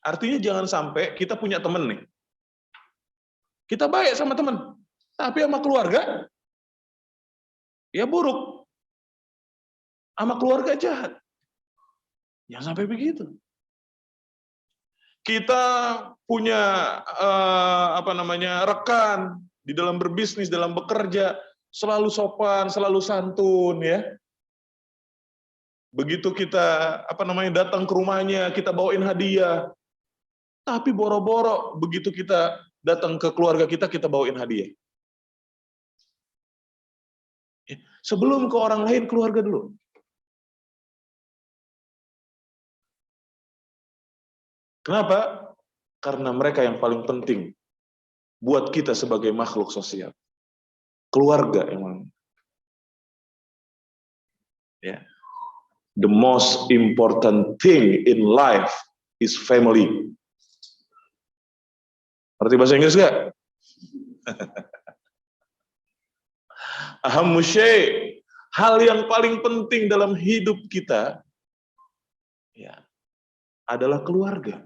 Artinya jangan sampai kita punya teman nih. Kita baik sama teman, tapi sama keluarga ya buruk. Sama keluarga jahat. Jangan sampai begitu. Kita punya rekan di dalam berbisnis, dalam bekerja, selalu sopan, selalu santun ya. Begitu kita datang ke rumahnya, kita bawain hadiah. Tapi boro-boro begitu kita datang ke keluarga kita bawain hadiah. Sebelum ke orang lain, keluarga dulu. Kenapa? Karena mereka yang paling penting buat kita sebagai makhluk sosial. Keluarga emang. Ya. The most important thing in life is family. Ngerti bahasa Inggris nggak? Ahammu syai', hal yang paling penting dalam hidup kita ya adalah keluarga.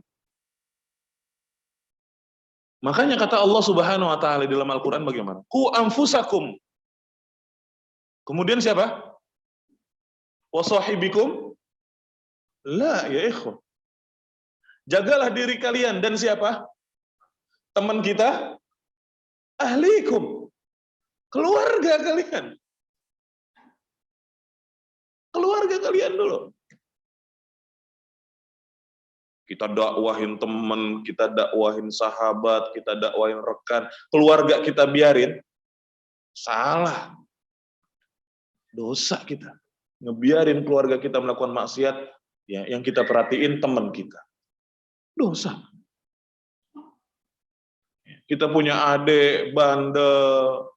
Makanya kata Allah Subhanahu wa taala di dalam Al-Qur'an bagaimana? Qu anfusakum. Kemudian siapa? Wa sahibikum? La ya ikhwan. Jagalah diri kalian dan siapa? Teman kita? Ahlikum. Keluarga kalian. Keluarga kalian dulu. Kita dakwahin teman, kita dakwahin sahabat, kita dakwahin rekan, keluarga kita biarin, salah. Dosa kita. Ngebiarin keluarga kita melakukan maksiat, ya yang kita perhatiin teman kita. Dosa. Kita punya adik bandel,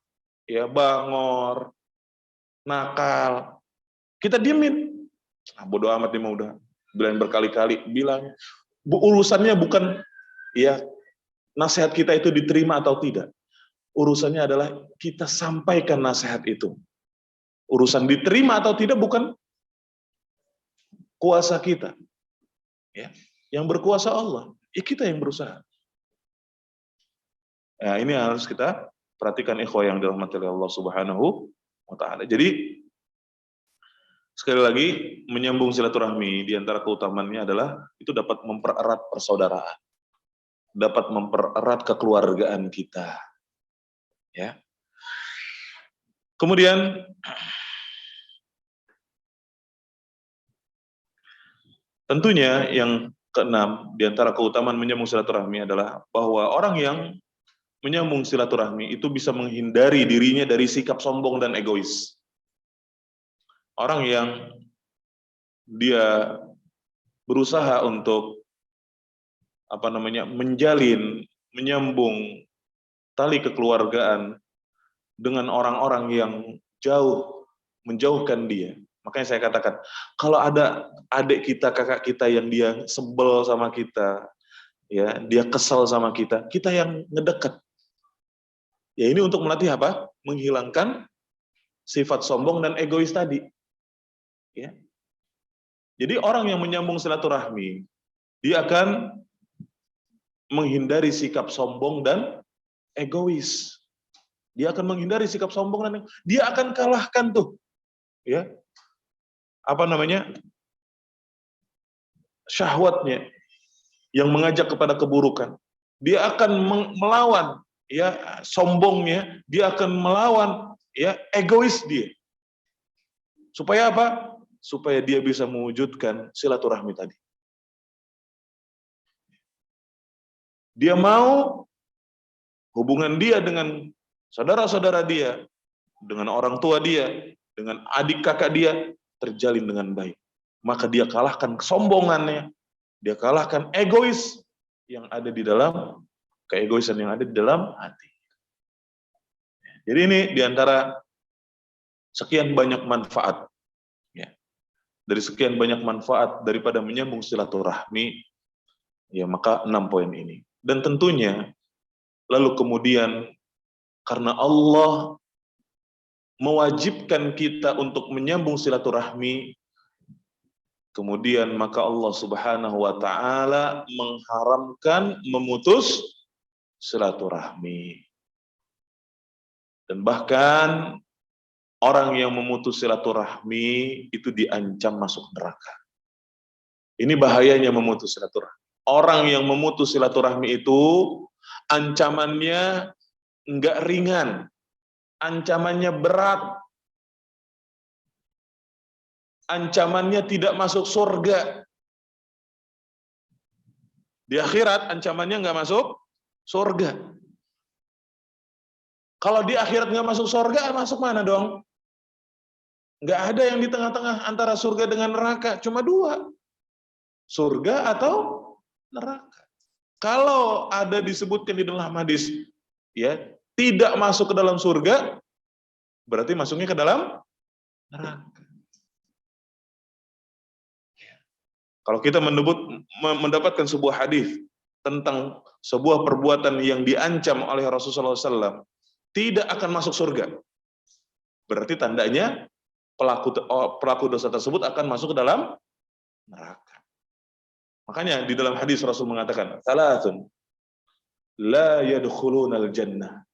ya bangor, nakal. Kita diemin. Bodoh amat dia mau udah bilang berkali-kali bilang urusannya bukan ya nasihat kita itu diterima atau tidak. Urusannya adalah kita sampaikan nasihat itu. Urusan diterima atau tidak bukan kuasa kita. Ya, yang berkuasa Allah. Ya kita yang berusaha. Nah, ini harus kita perhatikan ikhwah yang dirahmati Allah Subhanahu wa taala. Jadi sekali lagi menyambung silaturahmi di antara keutamaannya adalah itu dapat mempererat persaudaraan. Dapat mempererat kekeluargaan kita. Ya. Kemudian tentunya yang keenam, di antara keutamaan menyambung silaturahmi adalah bahwa orang yang menyambung silaturahmi itu bisa menghindari dirinya dari sikap sombong dan egois. Orang yang dia berusaha untuk menjalin, menyambung tali kekeluargaan dengan orang-orang yang jauh, menjauhkan dia. Makanya saya katakan, kalau ada adik kita, kakak kita yang dia sebel sama kita, ya, dia kesal sama kita yang ngedekat. Ya, ini untuk melatih apa? Menghilangkan sifat sombong dan egois tadi. Ya. Jadi orang yang menyambung silaturahmi, dia akan menghindari sikap sombong dan egois. Dia akan menghindari sikap sombong dan dia akan kalahkan tuh, ya, syahwatnya yang mengajak kepada keburukan. Dia akan melawan, ya, sombongnya. Dia akan melawan, ya, egois dia. Supaya apa? Supaya dia bisa mewujudkan silaturahmi tadi. Dia mau hubungan dia dengan saudara-saudara dia, dengan orang tua dia, dengan adik kakak dia terjalin dengan baik. Maka dia kalahkan kesombongannya, dia kalahkan egois yang ada di dalam, keegoisan yang ada di dalam hati. Jadi ini diantara sekian banyak manfaat, ya, dari sekian banyak manfaat daripada menyambung silaturahmi, ya, maka 6 poin ini. Dan tentunya lalu kemudian karena Allah mewajibkan kita untuk menyambung silaturahmi, kemudian maka Allah Subhanahu wa taala mengharamkan memutus silaturahmi. Dan bahkan orang yang memutus silaturahmi itu diancam masuk neraka. Ini bahayanya memutus silaturahmi. Orang yang memutus silaturahmi itu ancamannya enggak ringan, ancamannya berat, ancamannya tidak masuk surga. Di akhirat ancamannya enggak masuk surga. Kalau di akhirat nggak masuk surga, masuk mana dong? Nggak ada yang di tengah-tengah antara surga dengan neraka, cuma 2. Surga atau neraka. Kalau ada disebutkan di dalam hadis, ya, tidak masuk ke dalam surga, berarti masuknya ke dalam neraka. Kalau kita mendapatkan sebuah hadis tentang sebuah perbuatan yang diancam oleh Rasulullah SAW, tidak akan masuk surga, berarti tandanya pelaku dosa tersebut akan masuk ke dalam neraka. Makanya di dalam hadis Rasul mengatakan, "Salatsun la yadkhulunal jannah."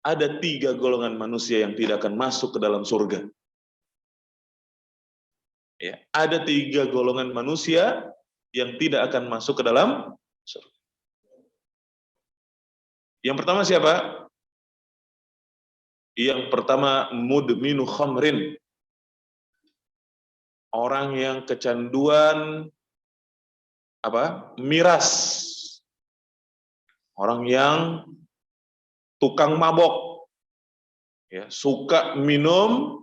Ada 3 golongan manusia yang tidak akan masuk ke dalam surga. Ya, ada 3 golongan manusia yang tidak akan masuk ke dalam surga. Yang pertama siapa? Yang pertama mudminu khamrin. Orang yang kecanduan miras. Orang yang tukang mabok. Ya, suka minum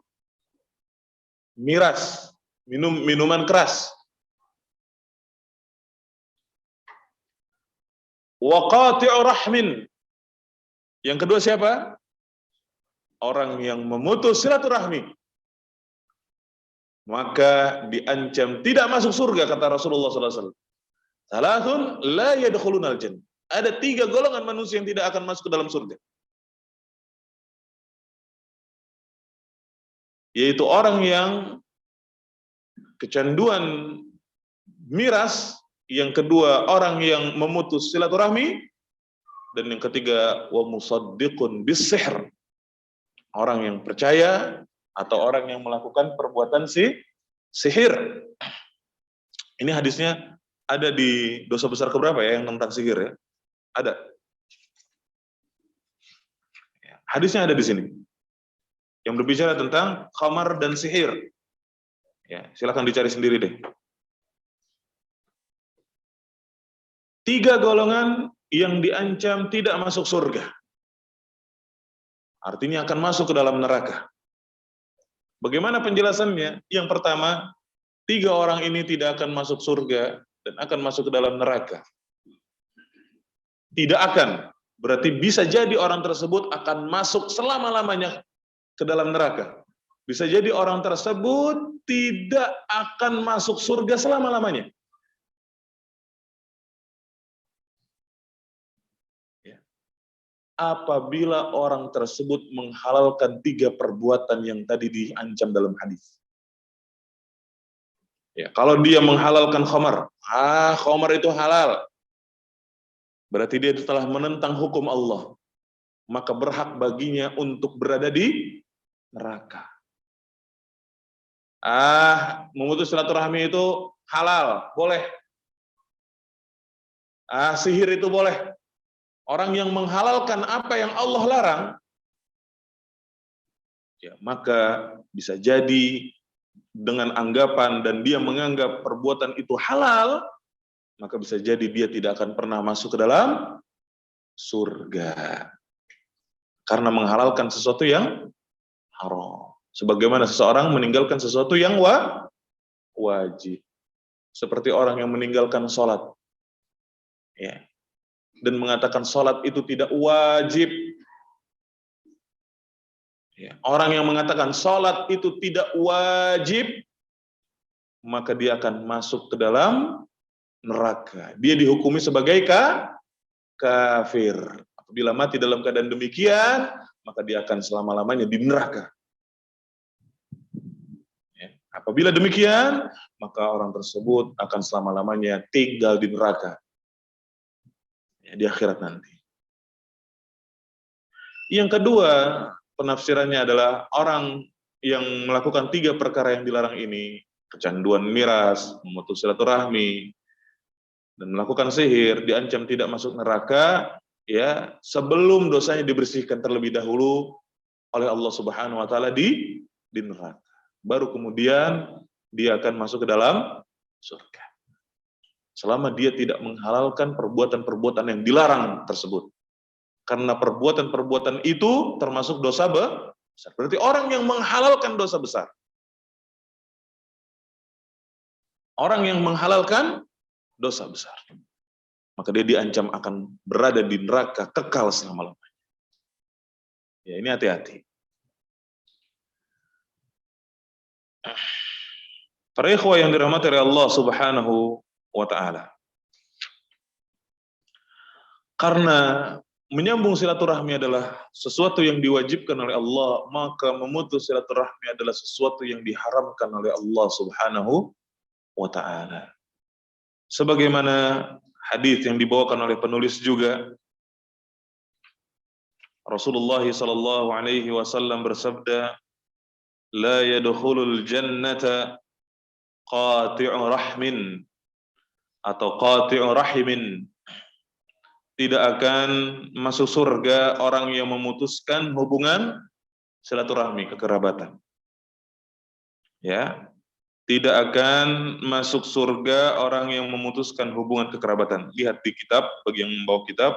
miras, minum minuman keras. Wa qati'u rahmin. Yang kedua siapa? Orang yang memutus silaturahmi. Maka diancam tidak masuk surga, kata Rasulullah SAW. Salatsun la yadkhulunal jannah. Ada 3 golongan manusia yang tidak akan masuk ke dalam surga. Yaitu orang yang kecanduan miras, yang kedua orang yang memutus silaturahmi, dan yang ketiga wa musaddiqun bis-sihr. Orang yang percaya atau orang yang melakukan perbuatan sihir. Ini hadisnya ada di dosa besar keberapa ya yang tentang sihir ya? Ada. Hadisnya ada di sini. Yang berbicara tentang khamar dan sihir. Ya, silakan dicari sendiri deh. 3 golongan yang diancam tidak masuk surga. Artinya akan masuk ke dalam neraka. Bagaimana penjelasannya? Yang pertama, 3 orang ini tidak akan masuk surga dan akan masuk ke dalam neraka. Tidak akan, berarti bisa jadi orang tersebut akan masuk selama-lamanya ke dalam neraka. Bisa jadi orang tersebut tidak akan masuk surga selama-lamanya. Ya. Apabila orang tersebut menghalalkan 3 perbuatan yang tadi diancam dalam hadis. Ya, kalau dia menghalalkan khamar, khamar itu halal. Berarti dia telah menentang hukum Allah. Maka berhak baginya untuk berada di neraka. Memutus silaturahmi itu halal, boleh. Sihir itu boleh. Orang yang menghalalkan apa yang Allah larang, ya, maka bisa jadi dengan anggapan dan dia menganggap perbuatan itu halal, maka bisa jadi dia tidak akan pernah masuk ke dalam surga. Karena menghalalkan sesuatu yang haram. Sebagaimana seseorang meninggalkan sesuatu yang wajib. Seperti orang yang meninggalkan sholat. Ya. Dan mengatakan sholat itu tidak wajib. Ya. Orang yang mengatakan sholat itu tidak wajib, maka dia akan masuk ke dalam neraka. Dia dihukumi sebagai kafir. Apabila mati dalam keadaan demikian, maka dia akan selama-lamanya di neraka. Ya. Apabila demikian, maka orang tersebut akan selama-lamanya tinggal di neraka. Ya, di akhirat nanti. Yang kedua, penafsirannya adalah orang yang melakukan 3 perkara yang dilarang ini, kecanduan miras, memutus silaturahmi, dan melakukan sihir, diancam tidak masuk neraka, ya, sebelum dosanya dibersihkan terlebih dahulu oleh Allah Subhanahu wa taala di neraka. Baru kemudian dia akan masuk ke dalam surga. Selama dia tidak menghalalkan perbuatan-perbuatan yang dilarang tersebut. Karena perbuatan-perbuatan itu termasuk dosa besar. Berarti orang yang menghalalkan dosa besar. Orang yang menghalalkan dosa besar. Maka dia diancam akan berada di neraka kekal selama-lamanya. Ya, ini hati-hati. Para ikhwah yang dirahmati oleh Allah Subhanahu wa taala. Karena menyambung silaturahmi adalah sesuatu yang diwajibkan oleh Allah, maka memutus silaturahmi adalah sesuatu yang diharamkan oleh Allah Subhanahu wa taala. Sebagaimana hadis yang dibawakan oleh penulis juga, Rasulullah sallallahu alaihi wasallam bersabda, "La yadkhulul jannata qati'u rahmin," atau qati'u rahimin. Tidak akan masuk surga orang yang memutuskan hubungan silaturahmi, kekerabatan. Ya, tidak akan masuk surga orang yang memutuskan hubungan kekerabatan. Lihat di kitab, bagi yang membawa kitab.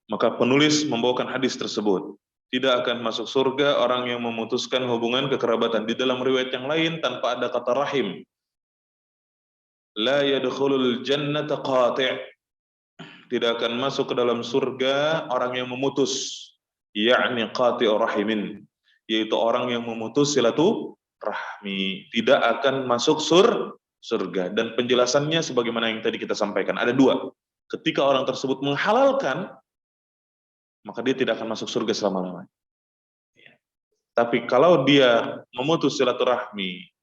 Maka penulis membawakan hadis tersebut. Tidak akan masuk surga orang yang memutuskan hubungan kekerabatan. Di dalam riwayat yang lain tanpa ada kata rahim. La yadkhulul jannata qati'. Tidak akan masuk ke dalam surga orang yang memutus, yakni qati'ur rahimin, yaitu orang yang memutus silaturahmi, tidak akan masuk surga. Dan penjelasannya sebagaimana yang tadi kita sampaikan, ada 2. Ketika orang tersebut menghalalkan, maka dia tidak akan masuk surga selama-lamanya. Tapi kalau dia memutus silaturahmi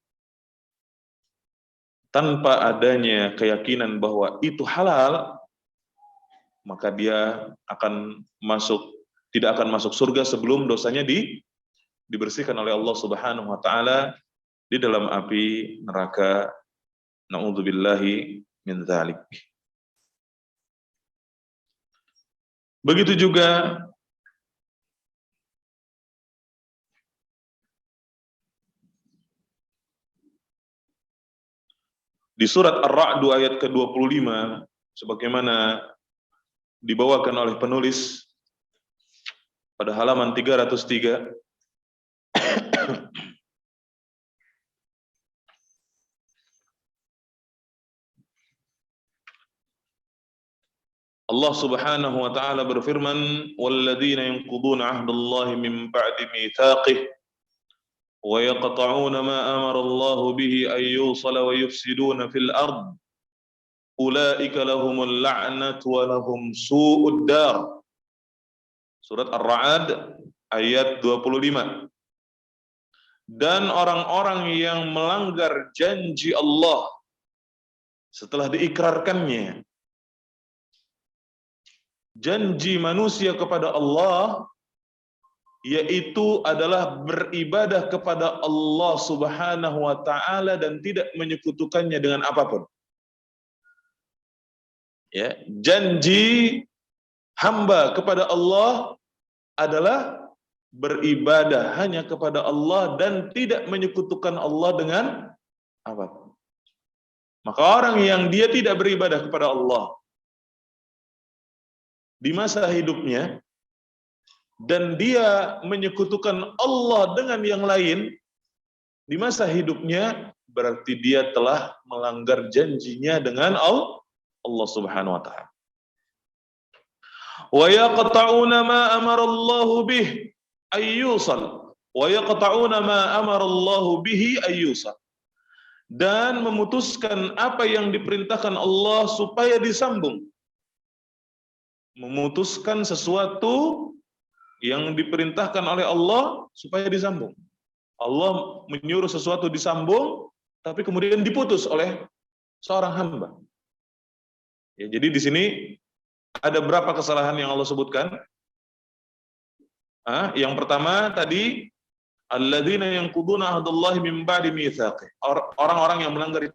tanpa adanya keyakinan bahwa itu halal, maka dia akan tidak akan masuk surga sebelum dosanya dibersihkan oleh Allah Subhanahu wa taala di dalam api neraka. Na'udzubillahi min dzalik. Begitu juga Di surat Ar-Ra'd ayat ke-25 sebagaimana dibawakan oleh penulis pada halaman 303, Allah Subhanahu wa taala berfirman, "Walladzina yanquduna 'ahdallahi min ba'di mitsaqih wa yaqta'una ma amara Allahu bihi an yusala wa yufsiduna fil ard, ulaika lahumul la'natu wa lahum su'ud dar." Surat Ar-Ra'd ayat 25. Dan orang-orang yang melanggar janji Allah setelah diikrarkannya. Janji manusia kepada Allah yaitu adalah beribadah kepada Allah Subhanahu wa taala dan tidak menyekutukannya dengan apapun. Ya, janji hamba kepada Allah adalah beribadah hanya kepada Allah dan tidak menyekutukan Allah dengan apapun. Maka orang yang dia tidak beribadah kepada Allah di masa hidupnya dan dia menyekutukan Allah dengan yang lain di masa hidupnya, berarti dia telah melanggar janjinya dengan Allah Subhanahu wa taala. Wa yaqta'una ma amara Allahu bih ayyusal wa yaqta'una ma amara Allahu bihi ayyusal, dan memutuskan apa yang diperintahkan Allah supaya disambung. Memutuskan sesuatu yang diperintahkan oleh Allah supaya disambung. Allah menyuruh sesuatu disambung, tapi kemudian diputus oleh seorang hamba. Ya, jadi di sini ada berapa kesalahan yang Allah sebutkan? Yang pertama tadi, alladzina yanquduna ahdallahi min ba'di mitsaqih. Orang-orang yang melanggar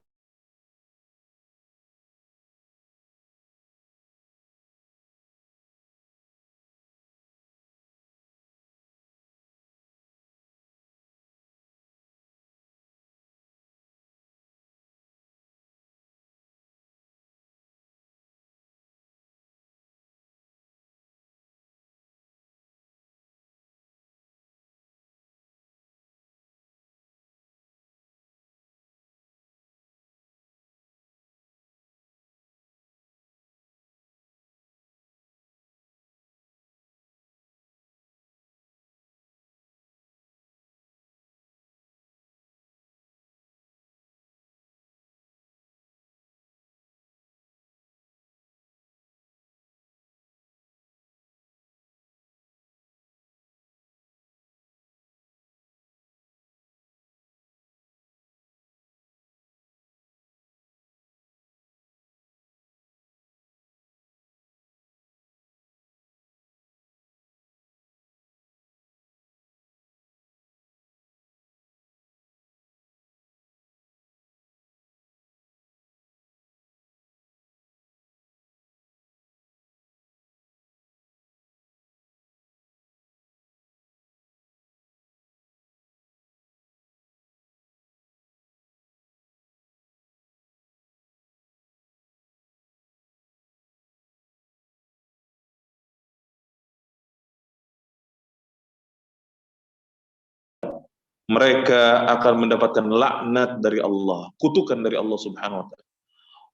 mereka akan mendapatkan laknat dari Allah, kutukan dari Allah Subhanahu wa taala.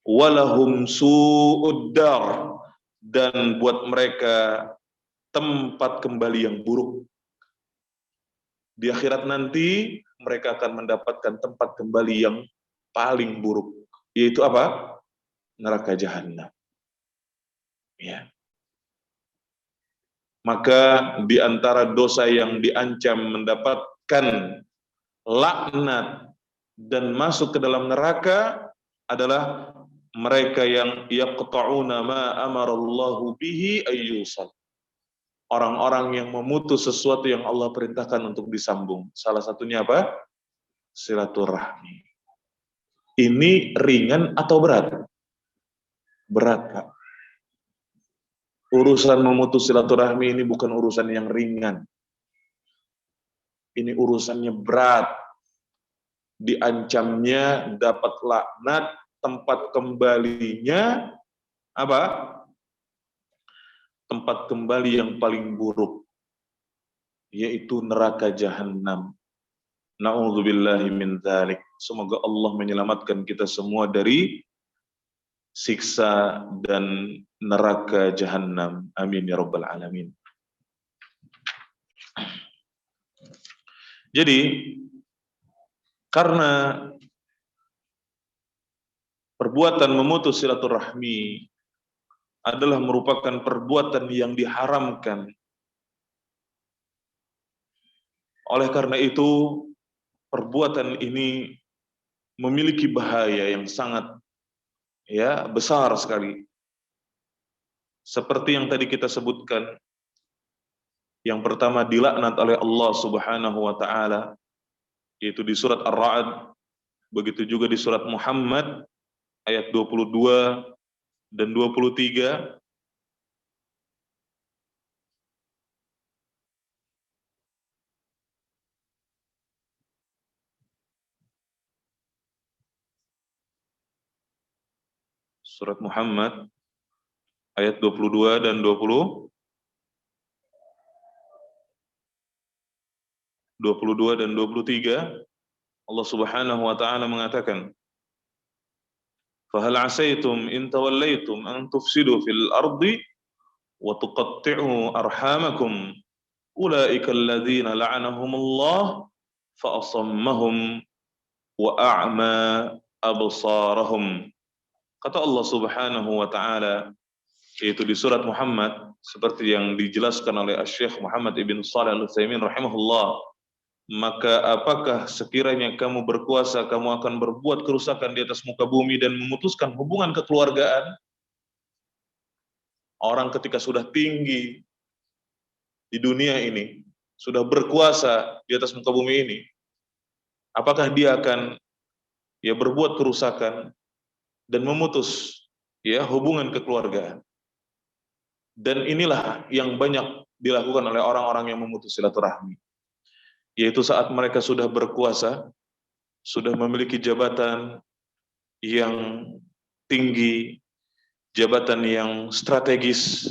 Walahum su'ud dar, dan buat mereka tempat kembali yang buruk. Di akhirat nanti mereka akan mendapatkan tempat kembali yang paling buruk, yaitu apa? Neraka jahanam. Ya. Maka di antara dosa yang diancam mendapatkan laknat dan masuk ke dalam neraka adalah mereka yang yaqta'una ma amarallahu bihi ayyusal. Orang-orang yang memutus sesuatu yang Allah perintahkan untuk disambung. Salah satunya apa? Silaturahmi. Ini ringan atau berat? Berat, Pak. Urusan memutus silaturahmi ini bukan urusan yang ringan. Ini urusannya berat. Diancamnya dapat laknat tempat kembalinya apa? Tempat kembali yang paling buruk, yaitu neraka jahanam. Na'udzubillahi min dzalik. Semoga Allah menyelamatkan kita semua dari siksa dan neraka jahanam. Amin ya rabbal alamin. Jadi karena perbuatan memutus silaturahmi adalah merupakan perbuatan yang diharamkan. Oleh karena itu, perbuatan ini memiliki bahaya yang sangat besar sekali. Seperti yang tadi kita sebutkan, yang pertama dilaknat oleh Allah Subhanahu wa taala, yaitu di surat Ar-Ra'd, begitu juga di surat Muhammad ayat 22 dan 23. Surat Muhammad ayat 22 dan 22 dan 23, Allah Subhanahu wa taala mengatakan, "Fahal 'asaitum in tawallaitum an tufsidu fil ardi wa tuqatti'u arhamakum ulaika alladziina la'anahumullah fa asammahum wa a'ma absarahum." Kata Allah Subhanahu wa taala, yaitu di surat Muhammad, seperti yang dijelaskan oleh Syekh Muhammad ibn Shalih Al-Utsaimin rahimahullah, maka apakah sekiranya kamu berkuasa, kamu akan berbuat kerusakan di atas muka bumi dan memutuskan hubungan kekeluargaan? Orang ketika sudah tinggi di dunia ini, sudah berkuasa di atas muka bumi ini, apakah dia akan berbuat kerusakan dan memutus hubungan kekeluargaan? Dan inilah yang banyak dilakukan oleh orang-orang yang memutus silaturahmi, yaitu saat mereka sudah berkuasa, sudah memiliki jabatan yang tinggi, jabatan yang strategis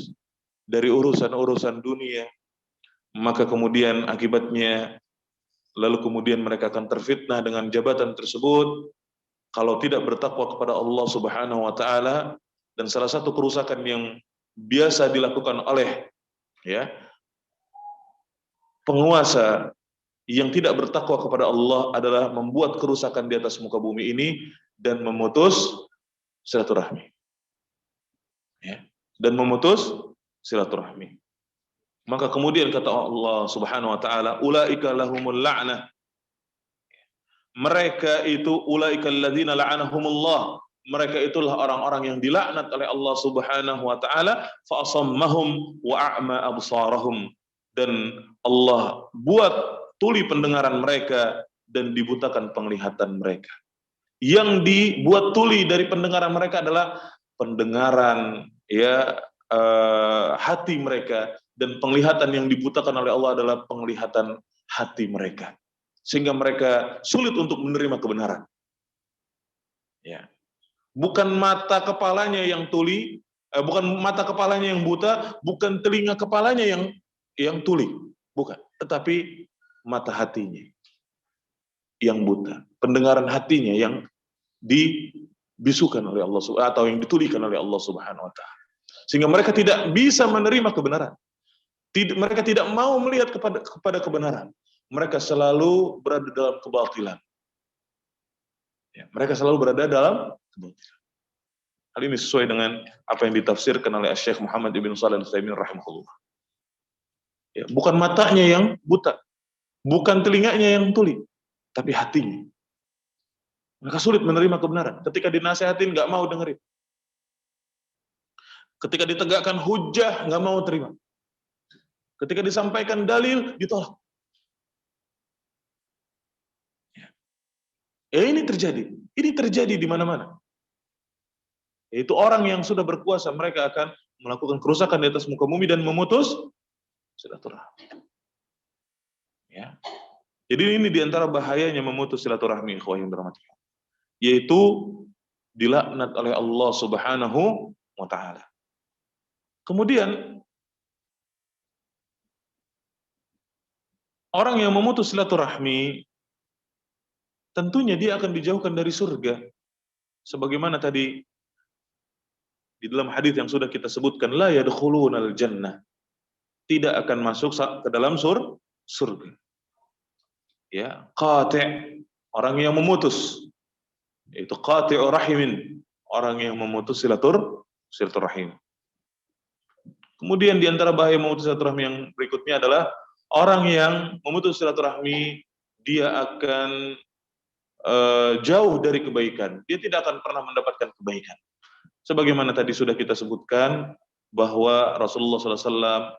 dari urusan-urusan dunia, maka kemudian akibatnya, lalu kemudian mereka akan terfitnah dengan jabatan tersebut, kalau tidak bertakwa kepada Allah Subhanahu wa taala. Dan salah satu kerusakan yang biasa dilakukan oleh penguasa yang tidak bertakwa kepada Allah adalah membuat kerusakan di atas muka bumi ini dan memutus silaturahmi. Dan memutus silaturahmi. Maka kemudian kata Allah Subhanahu wa taala, ulaika lahumul la'nah. Mereka itu ulaika alladzina la'anahumullah. Mereka itulah orang-orang yang dilaknat oleh Allah Subhanahu wa taala, fa asammahum wa a'ma absarahum. Dan Allah buat tuli pendengaran mereka dan dibutakan penglihatan mereka. Yang dibuat tuli dari pendengaran mereka adalah pendengaran hati mereka, dan penglihatan yang dibutakan oleh Allah adalah penglihatan hati mereka, sehingga mereka sulit untuk menerima kebenaran. Bukan mata kepalanya yang tuli, bukan mata kepalanya yang buta, bukan telinga kepalanya yang tuli, bukan, tetapi mata hatinya yang buta, pendengaran hatinya yang dibisukan oleh Allah atau yang ditulikan oleh Allah Subhanahu wa taala, sehingga mereka tidak bisa menerima kebenaran. Mereka tidak mau melihat kepada kebenaran. Mereka selalu berada dalam kebatilan. Mereka selalu berada dalam kebatilan. Hal ini sesuai dengan apa yang ditafsirkan oleh Syekh Muhammad ibn Shalih Al-Utsaimin rahimahullah. Bukan matanya yang buta, bukan telinganya yang tuli, tapi hatinya. Mereka sulit menerima kebenaran. Ketika dinasihatin nggak mau dengerin. Ketika ditegakkan hujah nggak mau terima. Ketika disampaikan dalil ditolak. Ini terjadi. Ini terjadi di mana-mana. Itu orang yang sudah berkuasa, mereka akan melakukan kerusakan di atas muka bumi dan memutus silaturahmi. Jadi ini diantara bahayanya memutus silaturahmi, ikhwah yang dirahmati. Yaitu dilaknat oleh Allah Subhanahu wa taala. Kemudian orang yang memutus silaturahmi tentunya dia akan dijauhkan dari surga. Sebagaimana tadi di dalam hadis yang sudah kita sebutkan, la yadkhulunal jannah, tidak akan masuk ke dalam surga. Ya, qati', orang yang memutus. Itu qati'ur rahimin, orang yang memutus silaturahim. Kemudian di antara bahaya memutus silaturahmi yang berikutnya adalah orang yang memutus silaturahmi, dia akan jauh dari kebaikan. Dia tidak akan pernah mendapatkan kebaikan. Sebagaimana tadi sudah kita sebutkan bahwa Rasulullah SAW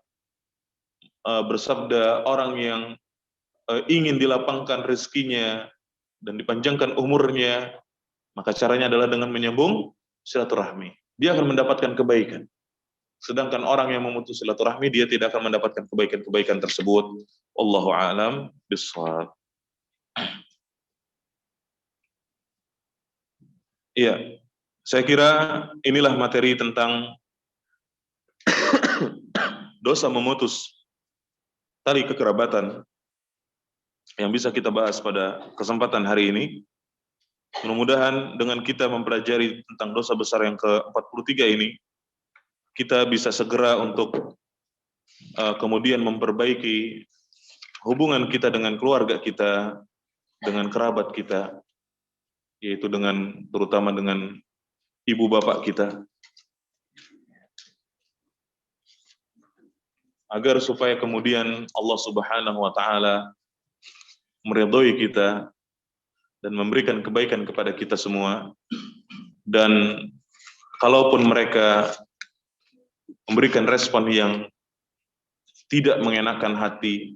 bersabda, orang yang ingin dilapangkan rezekinya dan dipanjangkan umurnya, maka caranya adalah dengan menyambung silaturahmi. Dia akan mendapatkan kebaikan. Sedangkan orang yang memutus silaturahmi, dia tidak akan mendapatkan kebaikan-kebaikan tersebut. Wallahu a'lam bishawab. Iya, saya kira inilah materi tentang dosa memutus tali kekerabatan yang bisa kita bahas pada kesempatan hari ini. Mudah-mudahan dengan kita mempelajari tentang dosa besar yang ke-43 ini, kita bisa segera untuk kemudian memperbaiki hubungan kita dengan keluarga kita, dengan kerabat kita, yaitu terutama dengan ibu bapak kita, agar supaya kemudian Allah Subhanahu wa taala meridhoi kita dan memberikan kebaikan kepada kita semua. Dan kalaupun mereka memberikan respon yang tidak mengenakan hati,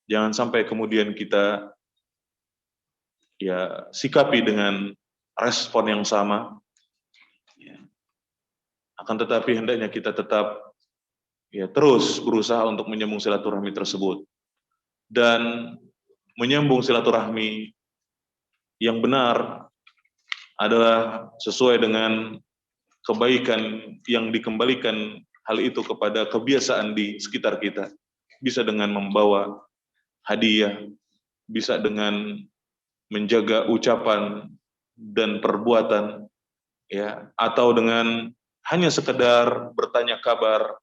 jangan sampai kemudian kita ya sikapi dengan respon yang sama. Akan tetapi hendaknya kita tetap ya terus berusaha untuk menyambung silaturahmi tersebut. Dan menyambung silaturahmi yang benar adalah sesuai dengan kebaikan yang dikembalikan hal itu kepada kebiasaan di sekitar kita. Bisa dengan membawa hadiah, bisa dengan menjaga ucapan dan perbuatan, ya, atau dengan hanya sekedar bertanya kabar,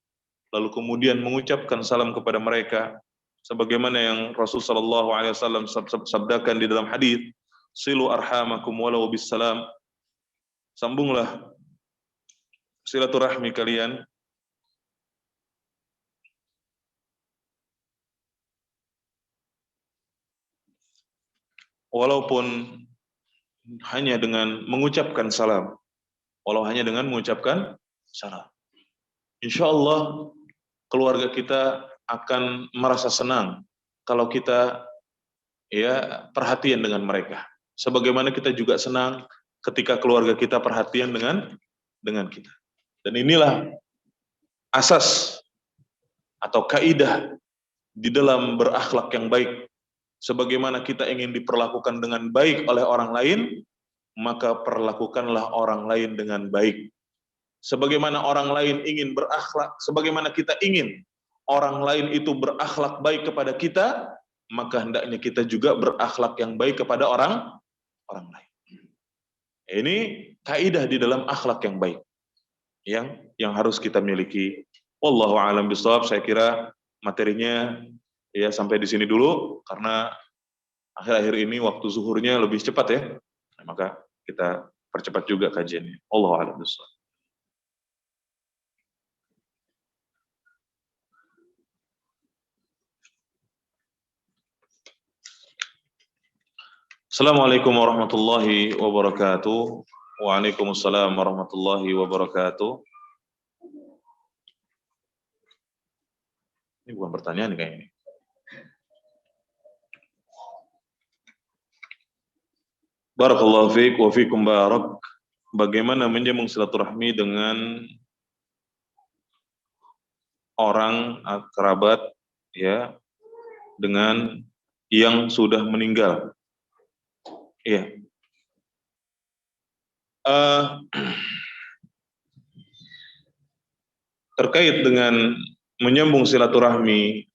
lalu kemudian mengucapkan salam kepada mereka, sebagaimana yang Rasulullah SAW sabdakan di dalam hadis, silu arhamakum walau bisalam, sambunglah silaturahmi kalian walaupun hanya dengan mengucapkan salam, Insya Allah keluarga kita akan merasa senang kalau kita ya perhatian dengan mereka. Sebagaimana kita juga senang ketika keluarga kita perhatian dengan kita. Dan inilah asas atau kaidah di dalam berakhlak yang baik. Sebagaimana kita ingin diperlakukan dengan baik oleh orang lain, maka perlakukanlah orang lain dengan baik. Sebagaimana orang lain ingin berakhlak, sebagaimana kita ingin orang lain itu berakhlak baik kepada kita, maka hendaknya kita juga berakhlak yang baik kepada orang lain. Ini kaidah di dalam akhlak yang baik yang harus kita miliki. Wallahu a'lam bishawab. Saya kira materinya ya sampai di sini dulu karena akhir-akhir ini waktu zuhurnya lebih cepat ya. Maka kita percepat juga kajiannya. Wallahu a'lam bishawab. Assalamualaikum warahmatullahi wabarakatuh. Waalaikumsalam warahmatullahi wabarakatuh. Ini bukan pertanyaan kayaknya. Barakallahu fiik wa fiikum barak. Bagaimana menyambung silaturahmi dengan orang kerabat ya dengan yang sudah meninggal? Iya. Eh, terkait dengan menyambung silaturahmi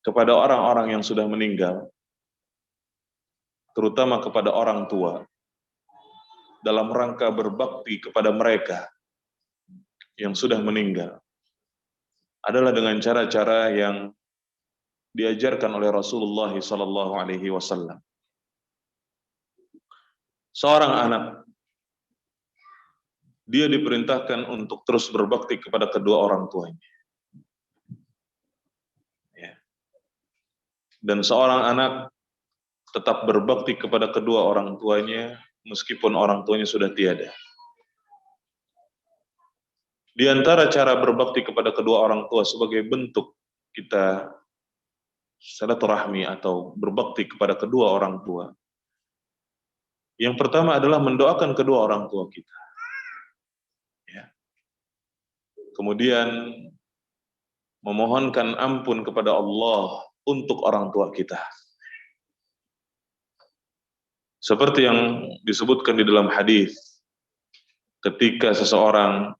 kepada orang-orang yang sudah meninggal, terutama kepada orang tua, dalam rangka berbakti kepada mereka yang sudah meninggal, adalah dengan cara-cara yang diajarkan oleh Rasulullah SAW. Seorang anak, dia diperintahkan untuk terus berbakti kepada kedua orang tuanya. Ya. Dan seorang anak tetap berbakti kepada kedua orang tuanya meskipun orang tuanya sudah tiada. Di antara cara berbakti kepada kedua orang tua sebagai bentuk kita silaturahmi atau berbakti kepada kedua orang tua, yang pertama adalah mendoakan kedua orang tua kita. Ya. Kemudian memohonkan ampun kepada Allah untuk orang tua kita. Seperti yang disebutkan di dalam hadis, ketika seseorang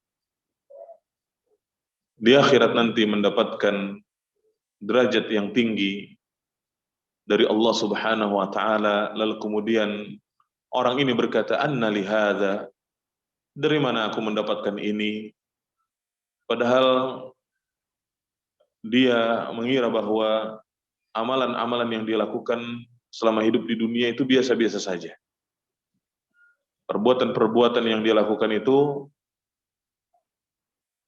di akhirat nanti mendapatkan derajat yang tinggi dari Allah Subhanahu wa taala, lalu kemudian orang ini berkata, "Anna li hadza?" Dari mana aku mendapatkan ini? Padahal dia mengira bahwa amalan-amalan yang dia lakukan selama hidup di dunia itu biasa-biasa saja. Perbuatan-perbuatan yang dia lakukan itu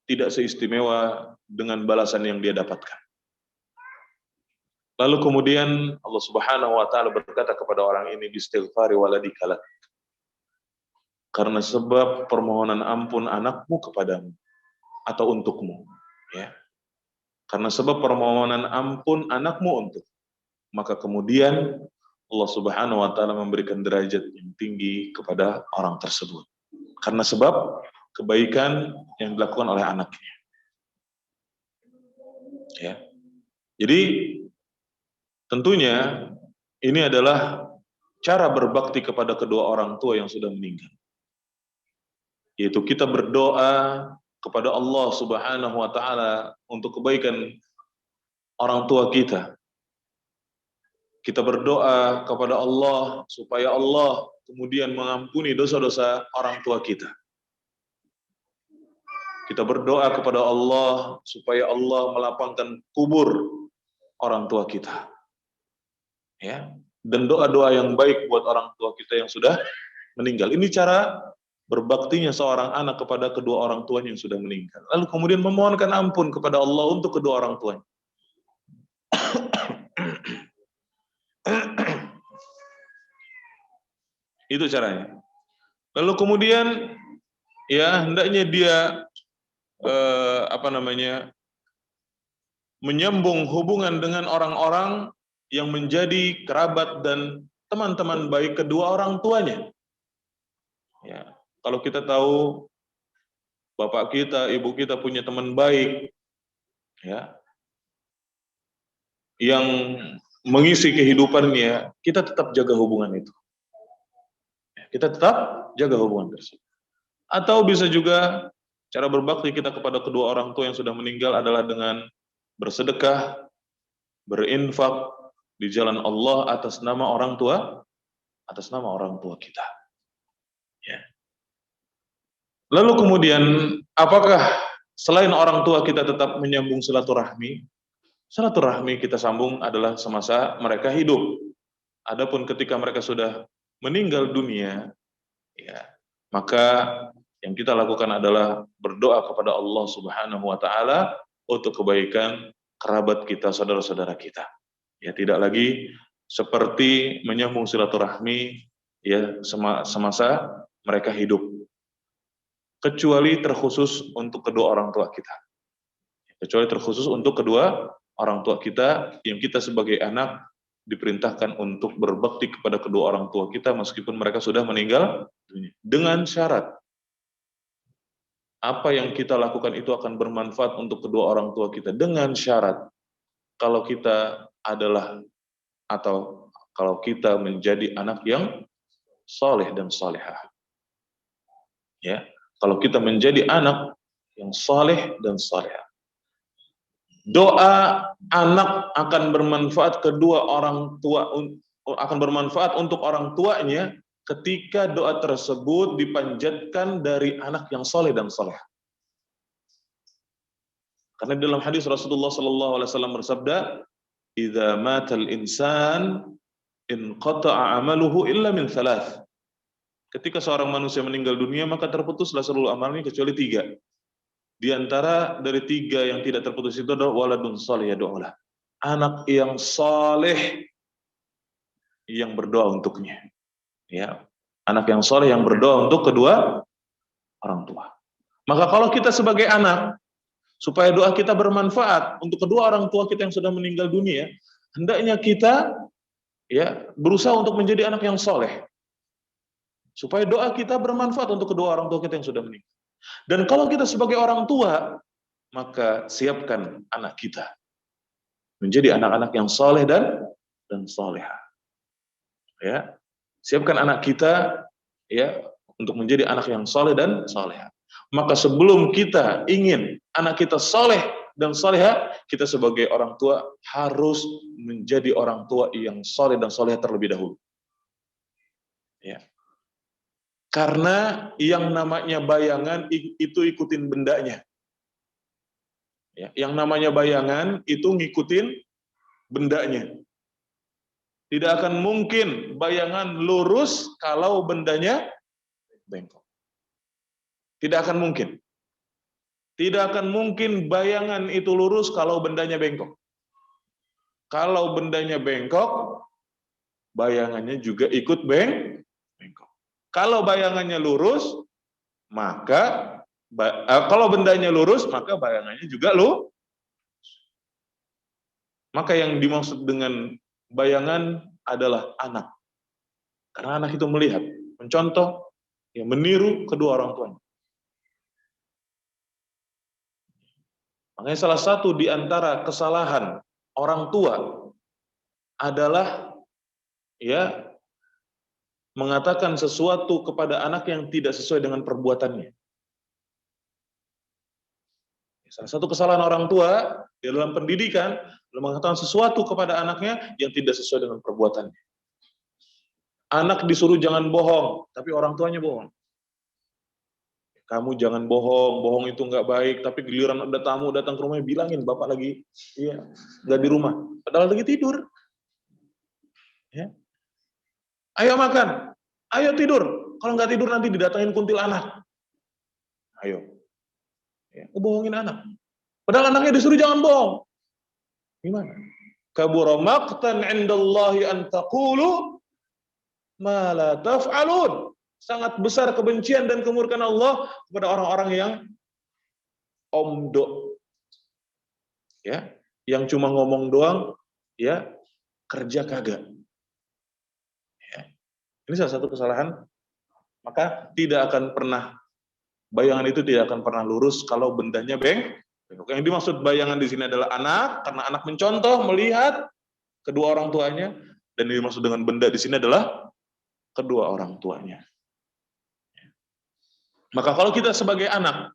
tidak seistimewa dengan balasan yang dia dapatkan. Lalu kemudian Allah Subhanahu wa taala berkata kepada orang ini, "Bistighfari waladika, karena sebab permohonan ampun anakmu kepadamu atau untukmu." Ya. Karena sebab permohonan ampun anakmu untuk. Maka kemudian Allah Subhanahu wa taala memberikan derajat yang tinggi kepada orang tersebut. Karena sebab kebaikan yang dilakukan oleh anaknya. Ya. Jadi tentunya ini adalah cara berbakti kepada kedua orang tua yang sudah meninggal. Yaitu kita berdoa kepada Allah Subhanahu wa taala untuk kebaikan orang tua kita. Kita berdoa kepada Allah supaya Allah kemudian mengampuni dosa-dosa orang tua kita. Kita berdoa kepada Allah supaya Allah melapangkan kubur orang tua kita. Ya. Dan doa-doa yang baik buat orang tua kita yang sudah meninggal. Ini cara berbaktinya seorang anak kepada kedua orang tuanya yang sudah meninggal. Lalu kemudian memohonkan ampun kepada Allah untuk kedua orang tuanya. Itu caranya. Lalu kemudian ya hendaknya dia menyambung hubungan dengan orang-orang yang menjadi kerabat dan teman-teman baik kedua orang tuanya. Ya, kalau kita tahu bapak kita, ibu kita punya teman baik, ya, yang mengisi kehidupannya, kita tetap jaga hubungan itu. Kita tetap jaga hubungan tersebut. Atau bisa juga cara berbakti kita kepada kedua orang tua yang sudah meninggal adalah dengan bersedekah, berinfak di jalan Allah atas nama orang tua kita. Ya. Lalu kemudian, apakah selain orang tua kita tetap menyambung silaturahmi? Silaturahmi kita sambung adalah semasa mereka hidup. Adapun ketika mereka sudah meninggal dunia, ya, maka yang kita lakukan adalah berdoa kepada Allah Subhanahu wa taala untuk kebaikan kerabat kita, saudara-saudara kita. Ya, tidak lagi seperti menyambung silaturahmi ya semasa mereka hidup. Kecuali terkhusus untuk kedua orang tua kita. Kecuali terkhusus untuk kedua orang tua kita yang kita sebagai anak diperintahkan untuk berbakti kepada kedua orang tua kita meskipun mereka sudah meninggal dunia. Dengan syarat apa yang kita lakukan itu akan bermanfaat untuk kedua orang tua kita. Dengan syarat kalau kita adalah atau kalau kita menjadi anak yang saleh dan salehah. Ya, kalau kita menjadi anak yang saleh dan salehah. Doa anak akan bermanfaat akan bermanfaat untuk orang tuanya ketika doa tersebut dipanjatkan dari anak yang soleh dan soleh. Karena dalam hadis Rasulullah Sallallahu Alaihi Wasallam bersabda, "Idza matal insan inqata'a amaluhu illa min thalath." Ketika seorang manusia meninggal dunia maka terputuslah seluruh amalnya kecuali 3. Di antara dari 3 yang tidak terputus itu adalah waladun salih yad'ulah. Anak yang saleh yang berdoa untuknya. Ya. Anak yang saleh yang berdoa untuk kedua orang tua. Maka kalau kita sebagai anak, supaya doa kita bermanfaat untuk kedua orang tua kita yang sudah meninggal dunia, hendaknya kita berusaha untuk menjadi anak yang saleh. Supaya doa kita bermanfaat untuk kedua orang tua kita yang sudah meninggal. Dan kalau kita sebagai orang tua, maka siapkan anak kita menjadi anak-anak yang saleh dan salehah. Ya, siapkan anak kita untuk menjadi anak yang saleh dan salehah. Maka sebelum kita ingin anak kita saleh dan salehah, kita sebagai orang tua harus menjadi orang tua yang saleh dan salehah terlebih dahulu. Ya. Karena yang namanya bayangan itu ikutin bendanya. Ya, yang namanya bayangan itu ngikutin bendanya. Tidak akan mungkin bayangan lurus kalau bendanya bengkok. Tidak akan mungkin. Tidak akan mungkin bayangan itu lurus kalau bendanya bengkok. Kalau bendanya bengkok, bayangannya juga ikut bengkok. Kalau bayangannya lurus, maka kalau bendanya lurus, maka bayangannya juga lurus. Maka yang dimaksud dengan bayangan adalah anak. Karena anak itu melihat, mencontoh, meniru kedua orang tuanya. Makanya salah satu di antara kesalahan orang tua adalah mengatakan sesuatu kepada anak yang tidak sesuai dengan perbuatannya. Salah satu kesalahan orang tua di dalam pendidikan adalah mengatakan sesuatu kepada anaknya yang tidak sesuai dengan perbuatannya. Anak disuruh jangan bohong, tapi orang tuanya bohong. Kamu jangan bohong, bohong itu nggak baik, tapi giliran ada tamu datang ke rumahnya bilangin bapak lagi nggak di rumah, padahal lagi tidur. Ya. Ayo makan, ayo tidur. Kalau nggak tidur nanti didatangin kuntilanak. Ayo. Bohongin anak. Padahal anaknya disuruh jangan bohong. Gimana? Kabura maqtan 'indallahi an taqulu ma la taf'alun. Sangat besar kebencian dan kemurkaan Allah kepada orang-orang yang omdo. Yang cuma ngomong doang, kerja kagak. Ini salah satu kesalahan. Maka tidak akan pernah, bayangan itu tidak akan pernah lurus kalau bendanya bengkok. Yang dimaksud bayangan di sini adalah anak, karena anak mencontoh, melihat kedua orang tuanya, dan yang dimaksud dengan benda di sini adalah kedua orang tuanya. Maka kalau kita sebagai anak,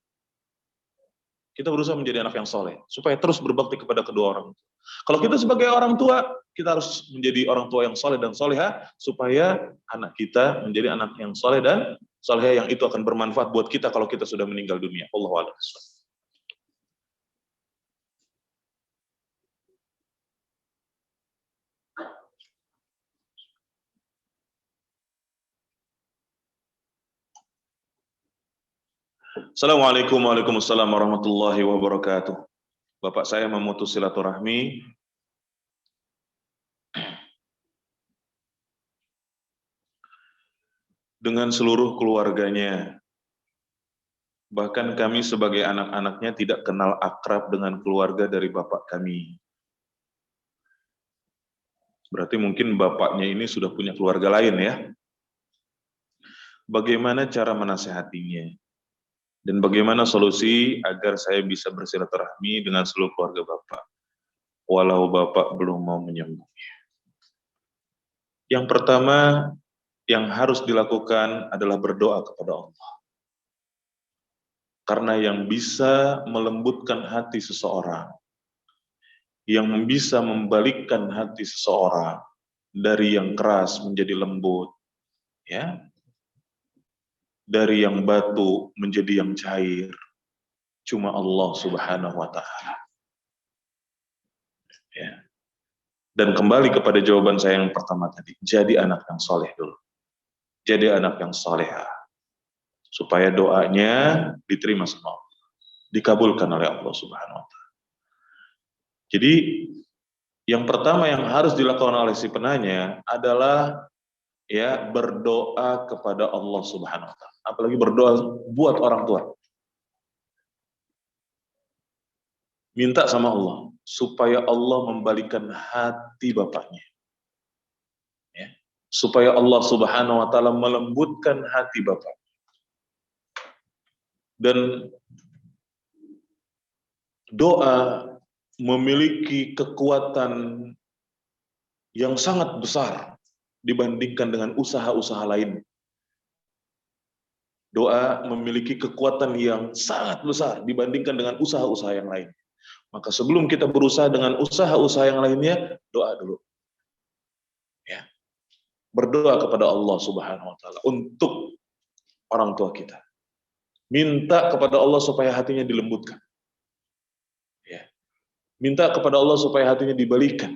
kita berusaha menjadi anak yang soleh, supaya terus berbakti kepada kedua orang tua. Kalau kita sebagai orang tua, kita harus menjadi orang tua yang soleh dan soleha, supaya anak kita menjadi anak yang soleh dan soleha, yang itu akan bermanfaat buat kita kalau kita sudah meninggal dunia. Allahu a'lam. Assalamualaikum warahmatullahi wabarakatuh. Bapak saya memutus silaturahmi dengan seluruh keluarganya. Bahkan kami sebagai anak-anaknya tidak kenal akrab dengan keluarga dari bapak kami. Berarti mungkin bapaknya ini sudah punya keluarga lain ya. Bagaimana cara menasehatinya? Dan bagaimana solusi agar saya bisa bersilaturahmi dengan seluruh keluarga Bapak, walau Bapak belum mau menyembuhnya? Yang pertama yang harus dilakukan adalah berdoa kepada Allah. Karena yang bisa melembutkan hati seseorang, yang bisa membalikkan hati seseorang dari yang keras menjadi lembut, ya, dari yang batu menjadi yang cair, cuma Allah Subhanahu wa Ta'ala. Ya. Dan kembali kepada jawaban saya yang pertama tadi, jadi anak yang soleh dulu, jadi anak yang soleha, supaya doanya diterima sama Allah, dikabulkan oleh Allah Subhanahu wa Ta'ala. Jadi yang pertama yang harus dilakukan oleh si penanya adalah ya berdoa kepada Allah Subhanahu wa Ta'ala. Apalagi berdoa buat orang tua. Minta sama Allah supaya Allah membalikan hati bapaknya. Ya. Supaya Allah Subhanahu wa Ta'ala melembutkan hati bapak. Dan doa memiliki kekuatan yang sangat besar dibandingkan dengan usaha-usaha lain. Doa memiliki kekuatan yang sangat besar dibandingkan dengan usaha-usaha yang lain. Maka sebelum kita berusaha dengan usaha-usaha yang lainnya, doa dulu. Ya. Berdoa kepada Allah Subhanahu wa Ta'ala untuk orang tua kita. Minta kepada Allah supaya hatinya dilembutkan. Ya. Minta kepada Allah supaya hatinya dibalikan.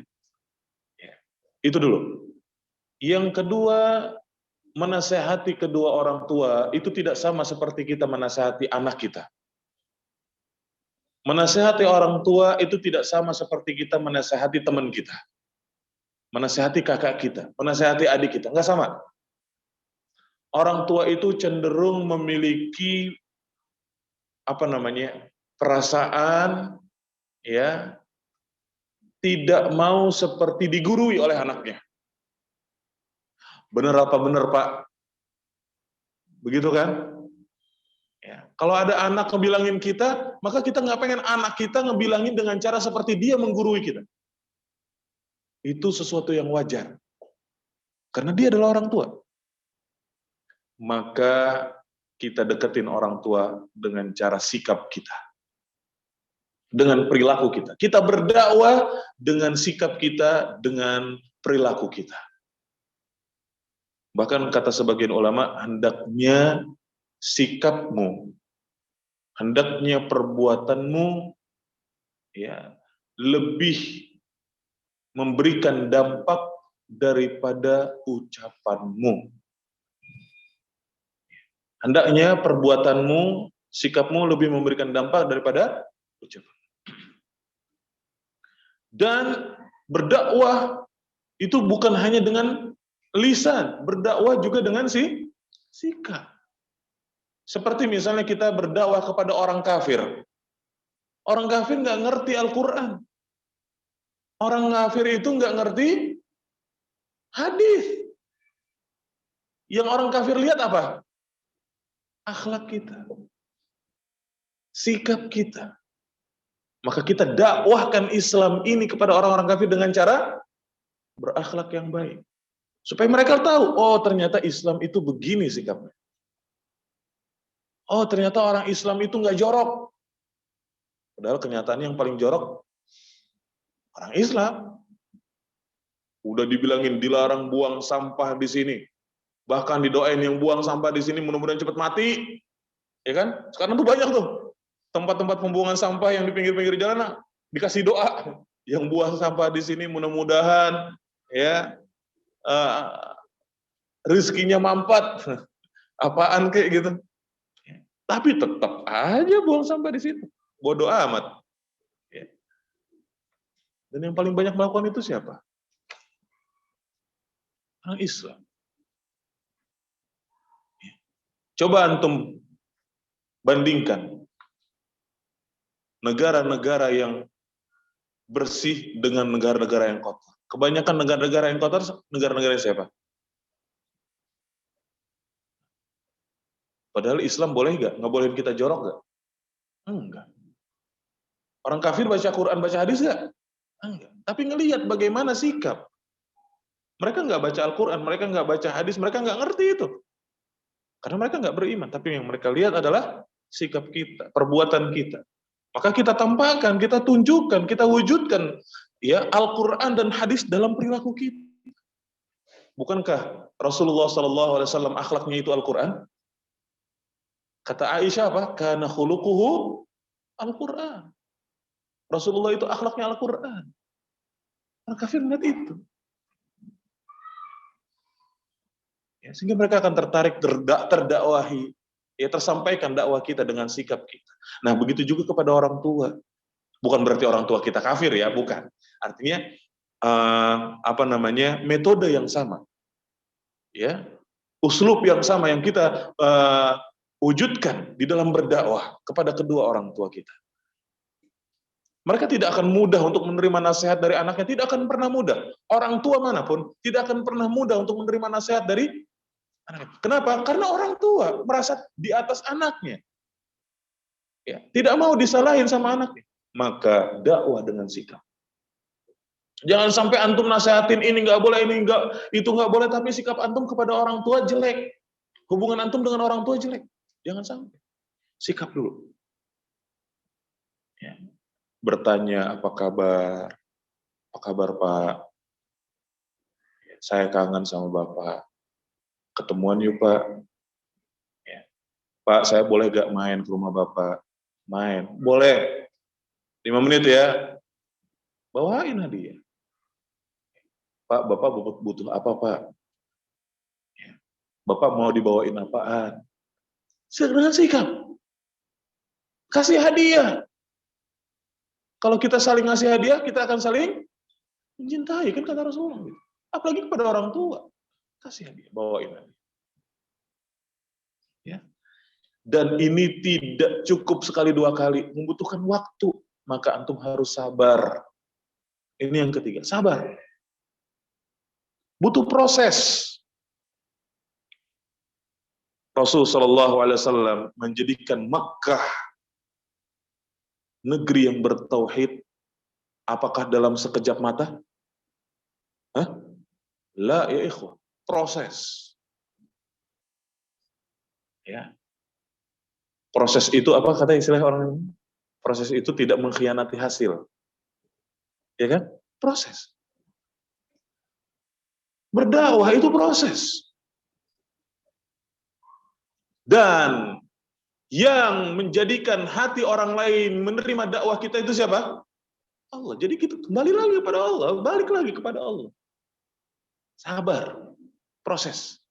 Ya. Itu dulu. Yang kedua, menasehati kedua orang tua itu tidak sama seperti kita menasehati anak kita. Menasehati orang tua itu tidak sama seperti kita menasehati teman kita. Menasehati kakak kita, menasehati adik kita, enggak sama. Orang tua itu cenderung memiliki perasaan ya tidak mau seperti digurui oleh anaknya. Benar apa benar, Pak? Begitu kan? Ya. Kalau ada anak ngebilangin kita, maka kita nggak pengen anak kita ngebilangin dengan cara seperti dia menggurui kita. Itu sesuatu yang wajar. Karena dia adalah orang tua. Maka kita deketin orang tua dengan cara sikap kita. Dengan perilaku kita. Kita berdakwah dengan sikap kita, dengan perilaku kita. Bahkan kata sebagian ulama, hendaknya sikapmu, hendaknya perbuatanmu ya lebih memberikan dampak daripada ucapanmu. Hendaknya perbuatanmu, sikapmu lebih memberikan dampak daripada ucapan. Dan berdakwah itu bukan hanya dengan lisan, berdakwah juga dengan sikap. Seperti misalnya kita berdakwah kepada orang kafir. Orang kafir nggak ngerti Al-Quran. Orang kafir itu nggak ngerti hadis. Yang orang kafir lihat apa? Akhlak kita. Sikap kita. Maka kita dakwahkan Islam ini kepada orang-orang kafir dengan cara berakhlak yang baik. Supaya mereka tahu, oh ternyata Islam itu begini sikapnya. Oh ternyata orang Islam itu nggak jorok. Padahal kenyataannya yang paling jorok orang Islam. Udah dibilangin dilarang buang sampah di sini. Bahkan didoain yang buang sampah di sini mudah-mudahan cepat mati. Ya kan? Sekarang tuh banyak tuh tempat-tempat pembuangan sampah yang di pinggir-pinggir jalan dikasih doa. Yang buang sampah di sini mudah-mudahan ya rezekinya mampat. Apaan kayak gitu. Tapi tetap aja buang sampah di situ. Bodoh amat. Ya. Dan yang paling banyak melakukan itu siapa? Orang Islam. Ya. Coba antum bandingkan negara-negara yang bersih dengan negara-negara yang kotor. Kebanyakan negara-negara yang kotor, negara-negara yang siapa? Padahal Islam boleh nggak? Nggak bolehin kita jorok nggak? Enggak. Orang kafir baca Quran, baca hadis nggak? Enggak. Tapi ngelihat bagaimana sikap. Mereka nggak baca Al-Quran, mereka nggak baca hadis, mereka nggak ngerti itu. Karena mereka nggak beriman. Tapi yang mereka lihat adalah sikap kita, perbuatan kita. Maka kita tampakkan, kita tunjukkan, kita wujudkan ya Al-Qur'an dan hadis dalam perilaku kita. Bukankah Rasulullah SAW akhlaknya itu Al-Qur'an? Kata Aisyah apa? Kana khuluquhu Al-Qur'an. Rasulullah itu akhlaknya Al-Qur'an. Orang kafir melihat itu. Ya, sehingga mereka akan tertarik, terdakwahi, ya tersampaikan dakwah kita dengan sikap kita. Nah, begitu juga kepada orang tua. Bukan berarti orang tua kita kafir ya, bukan. Artinya metode yang sama. Ya. Uslub yang sama yang kita wujudkan di dalam berdakwah kepada kedua orang tua kita. Mereka tidak akan mudah untuk menerima nasihat dari anaknya, tidak akan pernah mudah. Orang tua manapun tidak akan pernah mudah untuk menerima nasihat dari anaknya. Kenapa? Karena orang tua merasa di atas anaknya. Ya, tidak mau disalahin sama anaknya. Maka dakwah dengan sikap. Jangan sampai antum nasihatin ini nggak boleh, ini nggak, itu nggak boleh, tapi sikap antum kepada orang tua jelek. Hubungan antum dengan orang tua jelek. Jangan sampai. Sikap dulu. Ya. Bertanya apa kabar Pak, saya kangen sama Bapak, ketemuan yuk Pak, ya. Pak saya boleh gak main ke rumah Bapak, main, boleh, 5 menit ya, bawain hadiah, Pak Bapak butuh apa Pak, ya. Bapak mau dibawain apaan, dengan sikap, kasih hadiah. Kalau kita saling ngasih hadiah, kita akan saling mencintai, kan kata Rasulullah. Apalagi kepada orang tua. Kasih hadiah, bawain hadiah. Ya. Dan ini tidak cukup sekali 2 kali, membutuhkan waktu. Maka antum harus sabar. Ini yang ketiga, sabar. Butuh proses. Rasulullah SAW menjadikan Makkah negeri yang bertauhid, apakah dalam sekejap mata? Hah? La ya ikhwah, proses. Ya. Proses itu apa kata istilah orang ini? Proses itu tidak mengkhianati hasil. Ya kan? Proses. Berdakwah itu proses. Dan yang menjadikan hati orang lain menerima dakwah kita itu siapa? Allah. Jadi kita kembali lagi kepada Allah, balik lagi kepada Allah. Sabar, proses.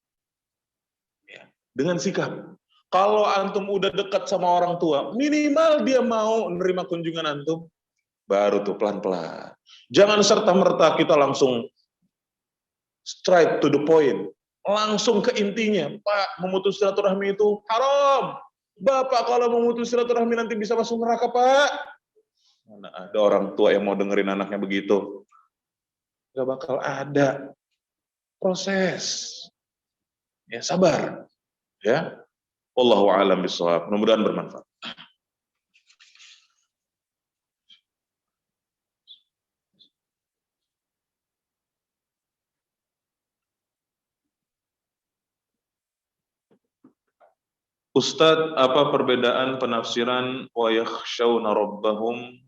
Ya, dengan sikap. Kalau antum udah dekat sama orang tua, minimal dia mau menerima kunjungan antum, baru tuh pelan-pelan. Jangan serta-merta kita langsung straight to the point, langsung ke intinya. Pak, memutus silaturahmi itu haram. Bapak kalau memutus silaturahmi nanti bisa masuk neraka, Pak. Mana ada orang tua yang mau dengerin anaknya begitu? Gak bakal ada. Proses. Ya, sabar. Ya. Wallahu a'lam bishawab. Mudah-mudahan bermanfaat. Ustadz, apa perbedaan penafsiran wa yakhshawna rabbahum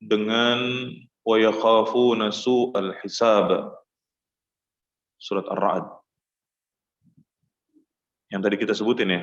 dengan wa yakhafuna su'al hisab? Surat Ar-Ra'd. Yang tadi kita sebutin ya.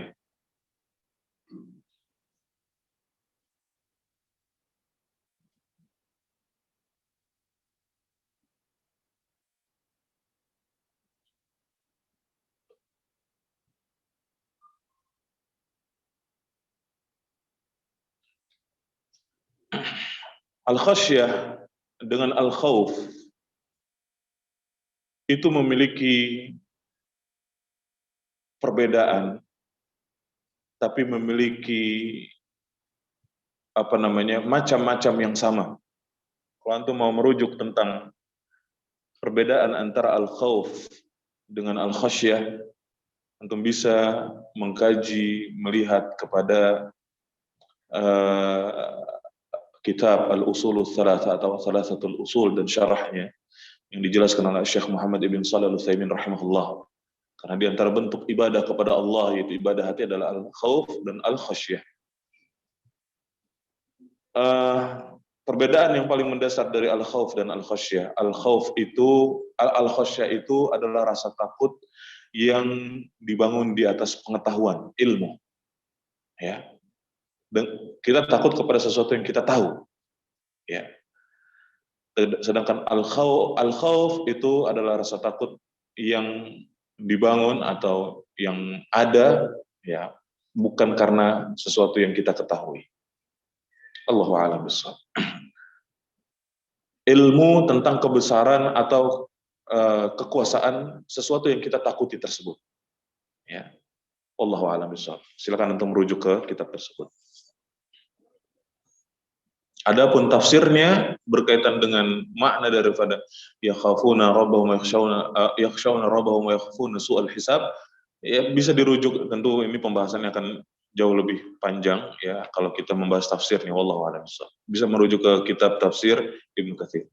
Al-khasyah dengan al-khawf itu memiliki perbedaan, tapi memiliki macam-macam yang sama. Kalau antum mau merujuk tentang perbedaan antara al-khawf dengan al-khasyah, antum bisa mengkaji, melihat kepada kitab Al-Usul Tsalatsa atau Tsalatsatul Usul dan syarahnya yang dijelaskan oleh Syekh Muhammad ibn Shalih Al-Utsaimin rahimahullah. Karena di antara bentuk ibadah kepada Allah, yaitu ibadah hati, adalah al-khauf dan al-khasyah. Perbedaan yang paling mendasar dari al-khauf dan al-khasyah. Al-khasyah itu adalah rasa takut yang dibangun di atas pengetahuan, ilmu. Ya. Dan kita takut kepada sesuatu yang kita tahu. Ya. Sedangkan al-khauf itu adalah rasa takut yang dibangun atau yang ada, ya, bukan karena sesuatu yang kita ketahui. Allahu a'lam bishawab. Ilmu tentang kebesaran atau kekuasaan sesuatu yang kita takuti tersebut. Ya. Allahu a'lam bishawab. Silakan untuk merujuk ke kitab tersebut. Adapun tafsirnya berkaitan dengan makna daripada yakhafuna rabbahum yakhshawna rabbahum wa yakhafuna su'al hisab, ya bisa dirujuk. Tentu ini pembahasannya akan jauh lebih panjang, ya, kalau kita membahas tafsirnya. Wallahu a'lam bishawab. Bisa merujuk ke kitab tafsir Ibnu Katsir.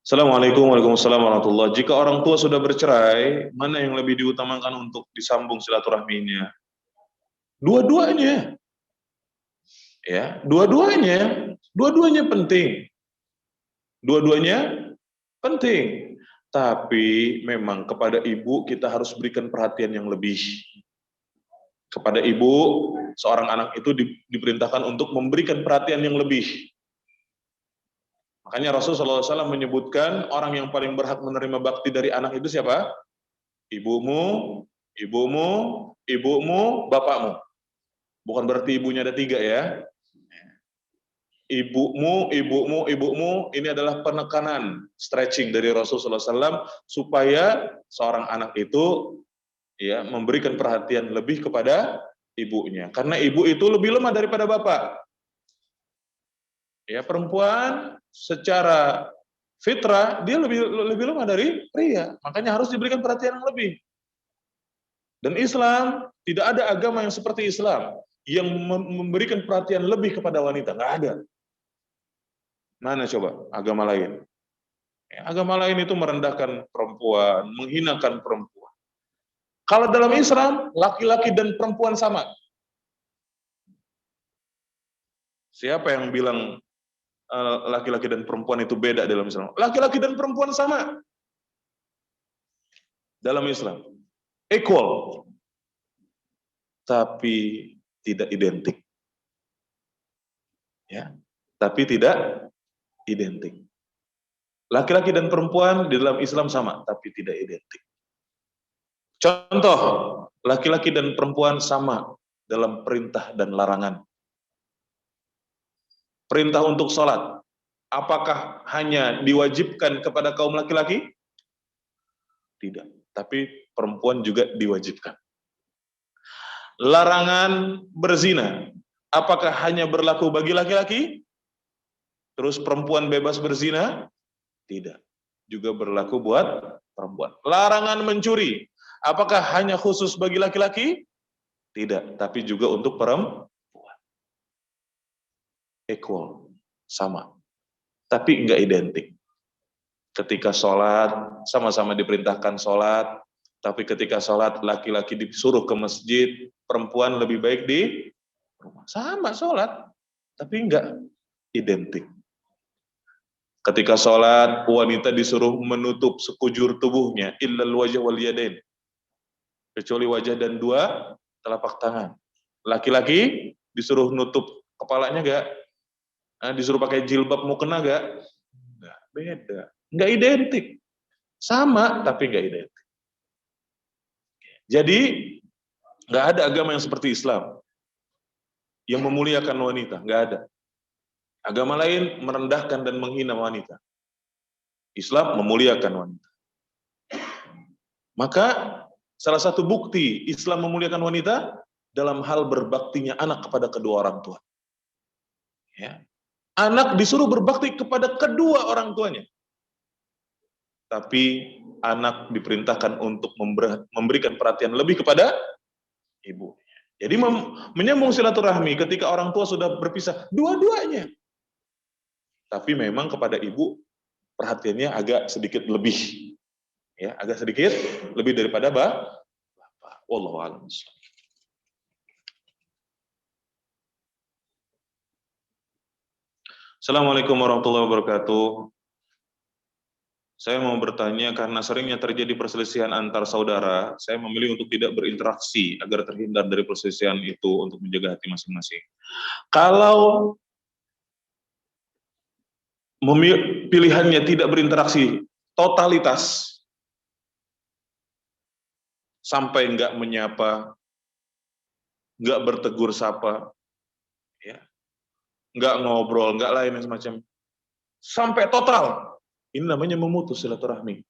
Assalamualaikum warahmatullahi wabarakatuh. Jika orang tua sudah bercerai, mana yang lebih diutamakan untuk disambung silaturahminya? Dua-duanya. Ya, dua-duanya penting. Dua-duanya penting. Tapi memang kepada ibu kita harus berikan perhatian yang lebih. Kepada ibu, seorang anak itu diperintahkan untuk memberikan perhatian yang lebih. Makanya Rasulullah SAW menyebutkan orang yang paling berhak menerima bakti dari anak itu siapa? Ibumu, bapakmu. Bukan berarti ibunya ada 3 ya. Ibumu, ini adalah penekanan, stretching dari Rasulullah SAW supaya seorang anak itu, ya, memberikan perhatian lebih kepada ibunya. Karena ibu itu lebih lemah daripada bapak. Ya, perempuan secara fitrah dia lebih lemah dari pria. Makanya harus diberikan perhatian yang lebih. Dan Islam, tidak ada agama yang seperti Islam yang memberikan perhatian lebih kepada wanita. Nggak ada. Mana coba agama lain? Ya, agama lain itu merendahkan perempuan, menghinakan perempuan. Kalau dalam Islam, laki-laki dan perempuan sama. Siapa yang bilang laki-laki dan perempuan itu beda dalam Islam? Laki-laki dan perempuan sama. Dalam Islam. Equal. Tapi tidak identik. Ya, tapi tidak identik. Laki-laki dan perempuan di dalam Islam sama, tapi tidak identik. Contoh, laki-laki dan perempuan sama dalam perintah dan larangan. Perintah untuk sholat, apakah hanya diwajibkan kepada kaum laki-laki? Tidak, tapi perempuan juga diwajibkan. Larangan berzina, apakah hanya berlaku bagi laki-laki? Terus perempuan bebas berzina? Tidak, juga berlaku buat perempuan. Larangan mencuri, apakah hanya khusus bagi laki-laki? Tidak, tapi juga untuk perempuan. Equal, sama. Tapi enggak identik. Ketika sholat, sama-sama diperintahkan sholat, tapi ketika sholat laki-laki disuruh ke masjid, perempuan lebih baik di rumah. Sama sholat, tapi enggak identik. Ketika sholat, wanita disuruh menutup sekujur tubuhnya, illal wajah wal yadain. Kecuali wajah dan 2 telapak tangan. Laki-laki disuruh nutup kepalanya enggak? Disuruh pakai jilbab mau kena enggak? Enggak, beda. Enggak identik. Sama, tapi enggak identik. Jadi, enggak ada agama yang seperti Islam. Yang memuliakan wanita, enggak ada. Agama lain merendahkan dan menghina wanita. Islam memuliakan wanita. Maka salah satu bukti Islam memuliakan wanita dalam hal berbaktinya anak kepada kedua orang tua. Ya. Anak disuruh berbakti kepada kedua orang tuanya. Tapi anak diperintahkan untuk memberikan perhatian lebih kepada ibu. Jadi menyambung silaturahmi ketika orang tua sudah berpisah, dua-duanya. Tapi memang kepada ibu perhatiannya agak sedikit lebih, ya, agak sedikit lebih daripada bapak. Wallahu a'lam. Assalamualaikum warahmatullahi wabarakatuh. Saya mau bertanya, karena seringnya terjadi perselisihan antar saudara, saya memilih untuk tidak berinteraksi agar terhindar dari perselisihan itu untuk menjaga hati masing-masing. Kalau pilihannya tidak berinteraksi, totalitas, sampai nggak menyapa, nggak bertegur sapa, ya, nggak ngobrol, nggak lain semacam, sampai total, ini namanya memutus silaturahmi.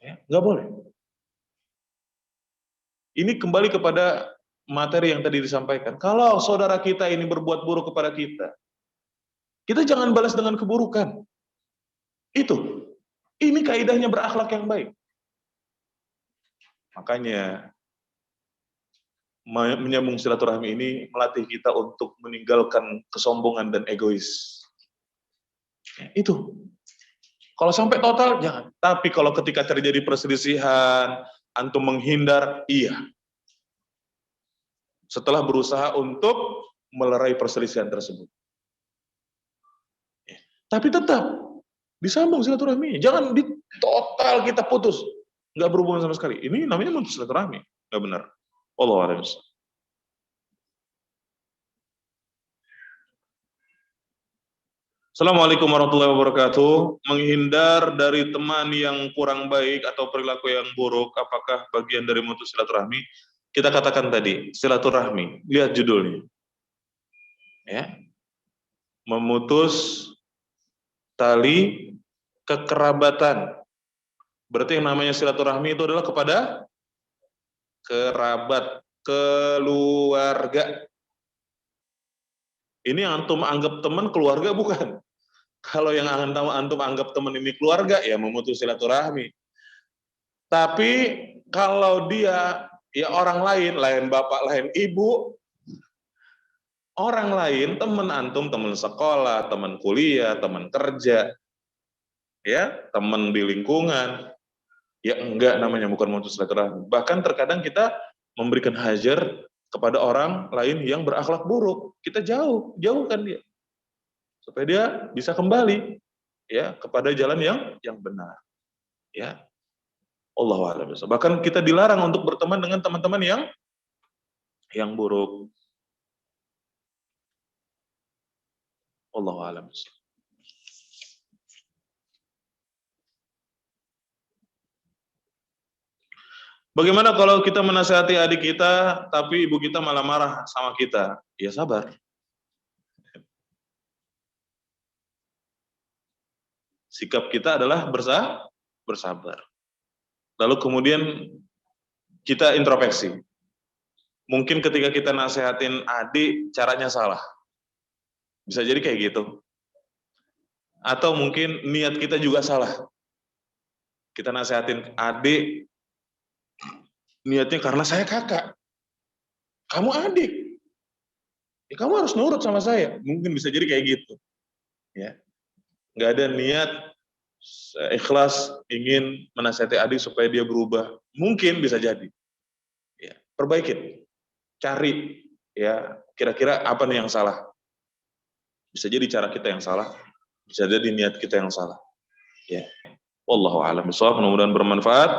Ya, nggak boleh. Ini kembali kepada materi yang tadi disampaikan. Kalau saudara kita ini berbuat buruk kepada kita jangan balas dengan keburukan. Itu. Ini kaidahnya berakhlak yang baik. Makanya menyambung silaturahmi ini melatih kita untuk meninggalkan kesombongan dan egois. Itu. Kalau sampai total, jangan. Tapi kalau ketika terjadi perselisihan, antum menghindar, iya. Setelah berusaha untuk melerai perselisihan tersebut. Tapi tetap disambung silaturahmi. Jangan di total kita putus. Nggak berhubungan sama sekali. Ini namanya putus silaturahmi. Nggak benar. Wallahu a'lam. Assalamualaikum warahmatullahi wabarakatuh. Menghindar dari teman yang kurang baik atau perilaku yang buruk, apakah bagian dari memutus silaturahmi? Kita katakan tadi, silaturahmi. Lihat judulnya. Ya. Memutus tali kekerabatan. Berarti yang namanya silaturahmi itu adalah kepada kerabat, keluarga. Ini yang antum anggap teman, keluarga bukan. Kalau yang antum anggap teman ini keluarga, ya memutus silaturahmi. Tapi kalau dia ya orang lain bapak, lain ibu, orang lain, teman antum, teman sekolah, teman kuliah, teman kerja, ya, teman di lingkungan, ya enggak, namanya bukan memutus silaturahmi. Bahkan terkadang kita memberikan hajar kepada orang lain yang berakhlak buruk, kita jauhkan dia, supaya dia bisa kembali, ya, kepada jalan yang benar, ya. Allahu a'lam. Bahkan kita dilarang untuk berteman dengan teman-teman yang buruk. Allahu a'lam. Bagaimana kalau kita menasihati adik kita, tapi ibu kita malah marah sama kita? Ya sabar. Sikap kita adalah bersabar. Lalu kemudian kita introspeksi. Mungkin ketika kita nasihatin adik, caranya salah. Bisa jadi kayak gitu. Atau mungkin niat kita juga salah. Kita nasihatin adik, niatnya karena saya kakak, kamu adik, ya kamu harus nurut sama saya. Mungkin bisa jadi kayak gitu, ya. Nggak ada niat ikhlas ingin menasihati adik supaya dia berubah. Mungkin bisa jadi, ya. Perbaikin, cari, ya, kira-kira apa nih yang salah. Bisa jadi cara kita yang salah, bisa jadi niat kita yang salah, ya. Wallahu a'lam bishawab. Mudah-mudahan bermanfaat.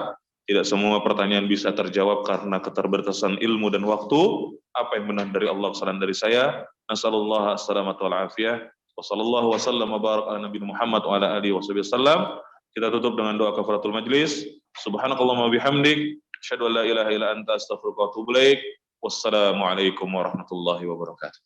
Tidak semua pertanyaan bisa terjawab karena keterbatasan ilmu dan waktu. Apa yang benar dari Allah, kesalahan dari saya. Nasallallahu assalamatu wal afiyah. Wa sallallahu wa sallam wa barak ala nabi Muhammad wa ala alihi wasallam. Kita tutup dengan doa kafaratul majlis. Subhanakallahumma bihamdik, asyhadu an la ilaha illa anta, astaghfiruka wa atubu ilaik. Wassalamualaikum warahmatullahi wabarakatuh.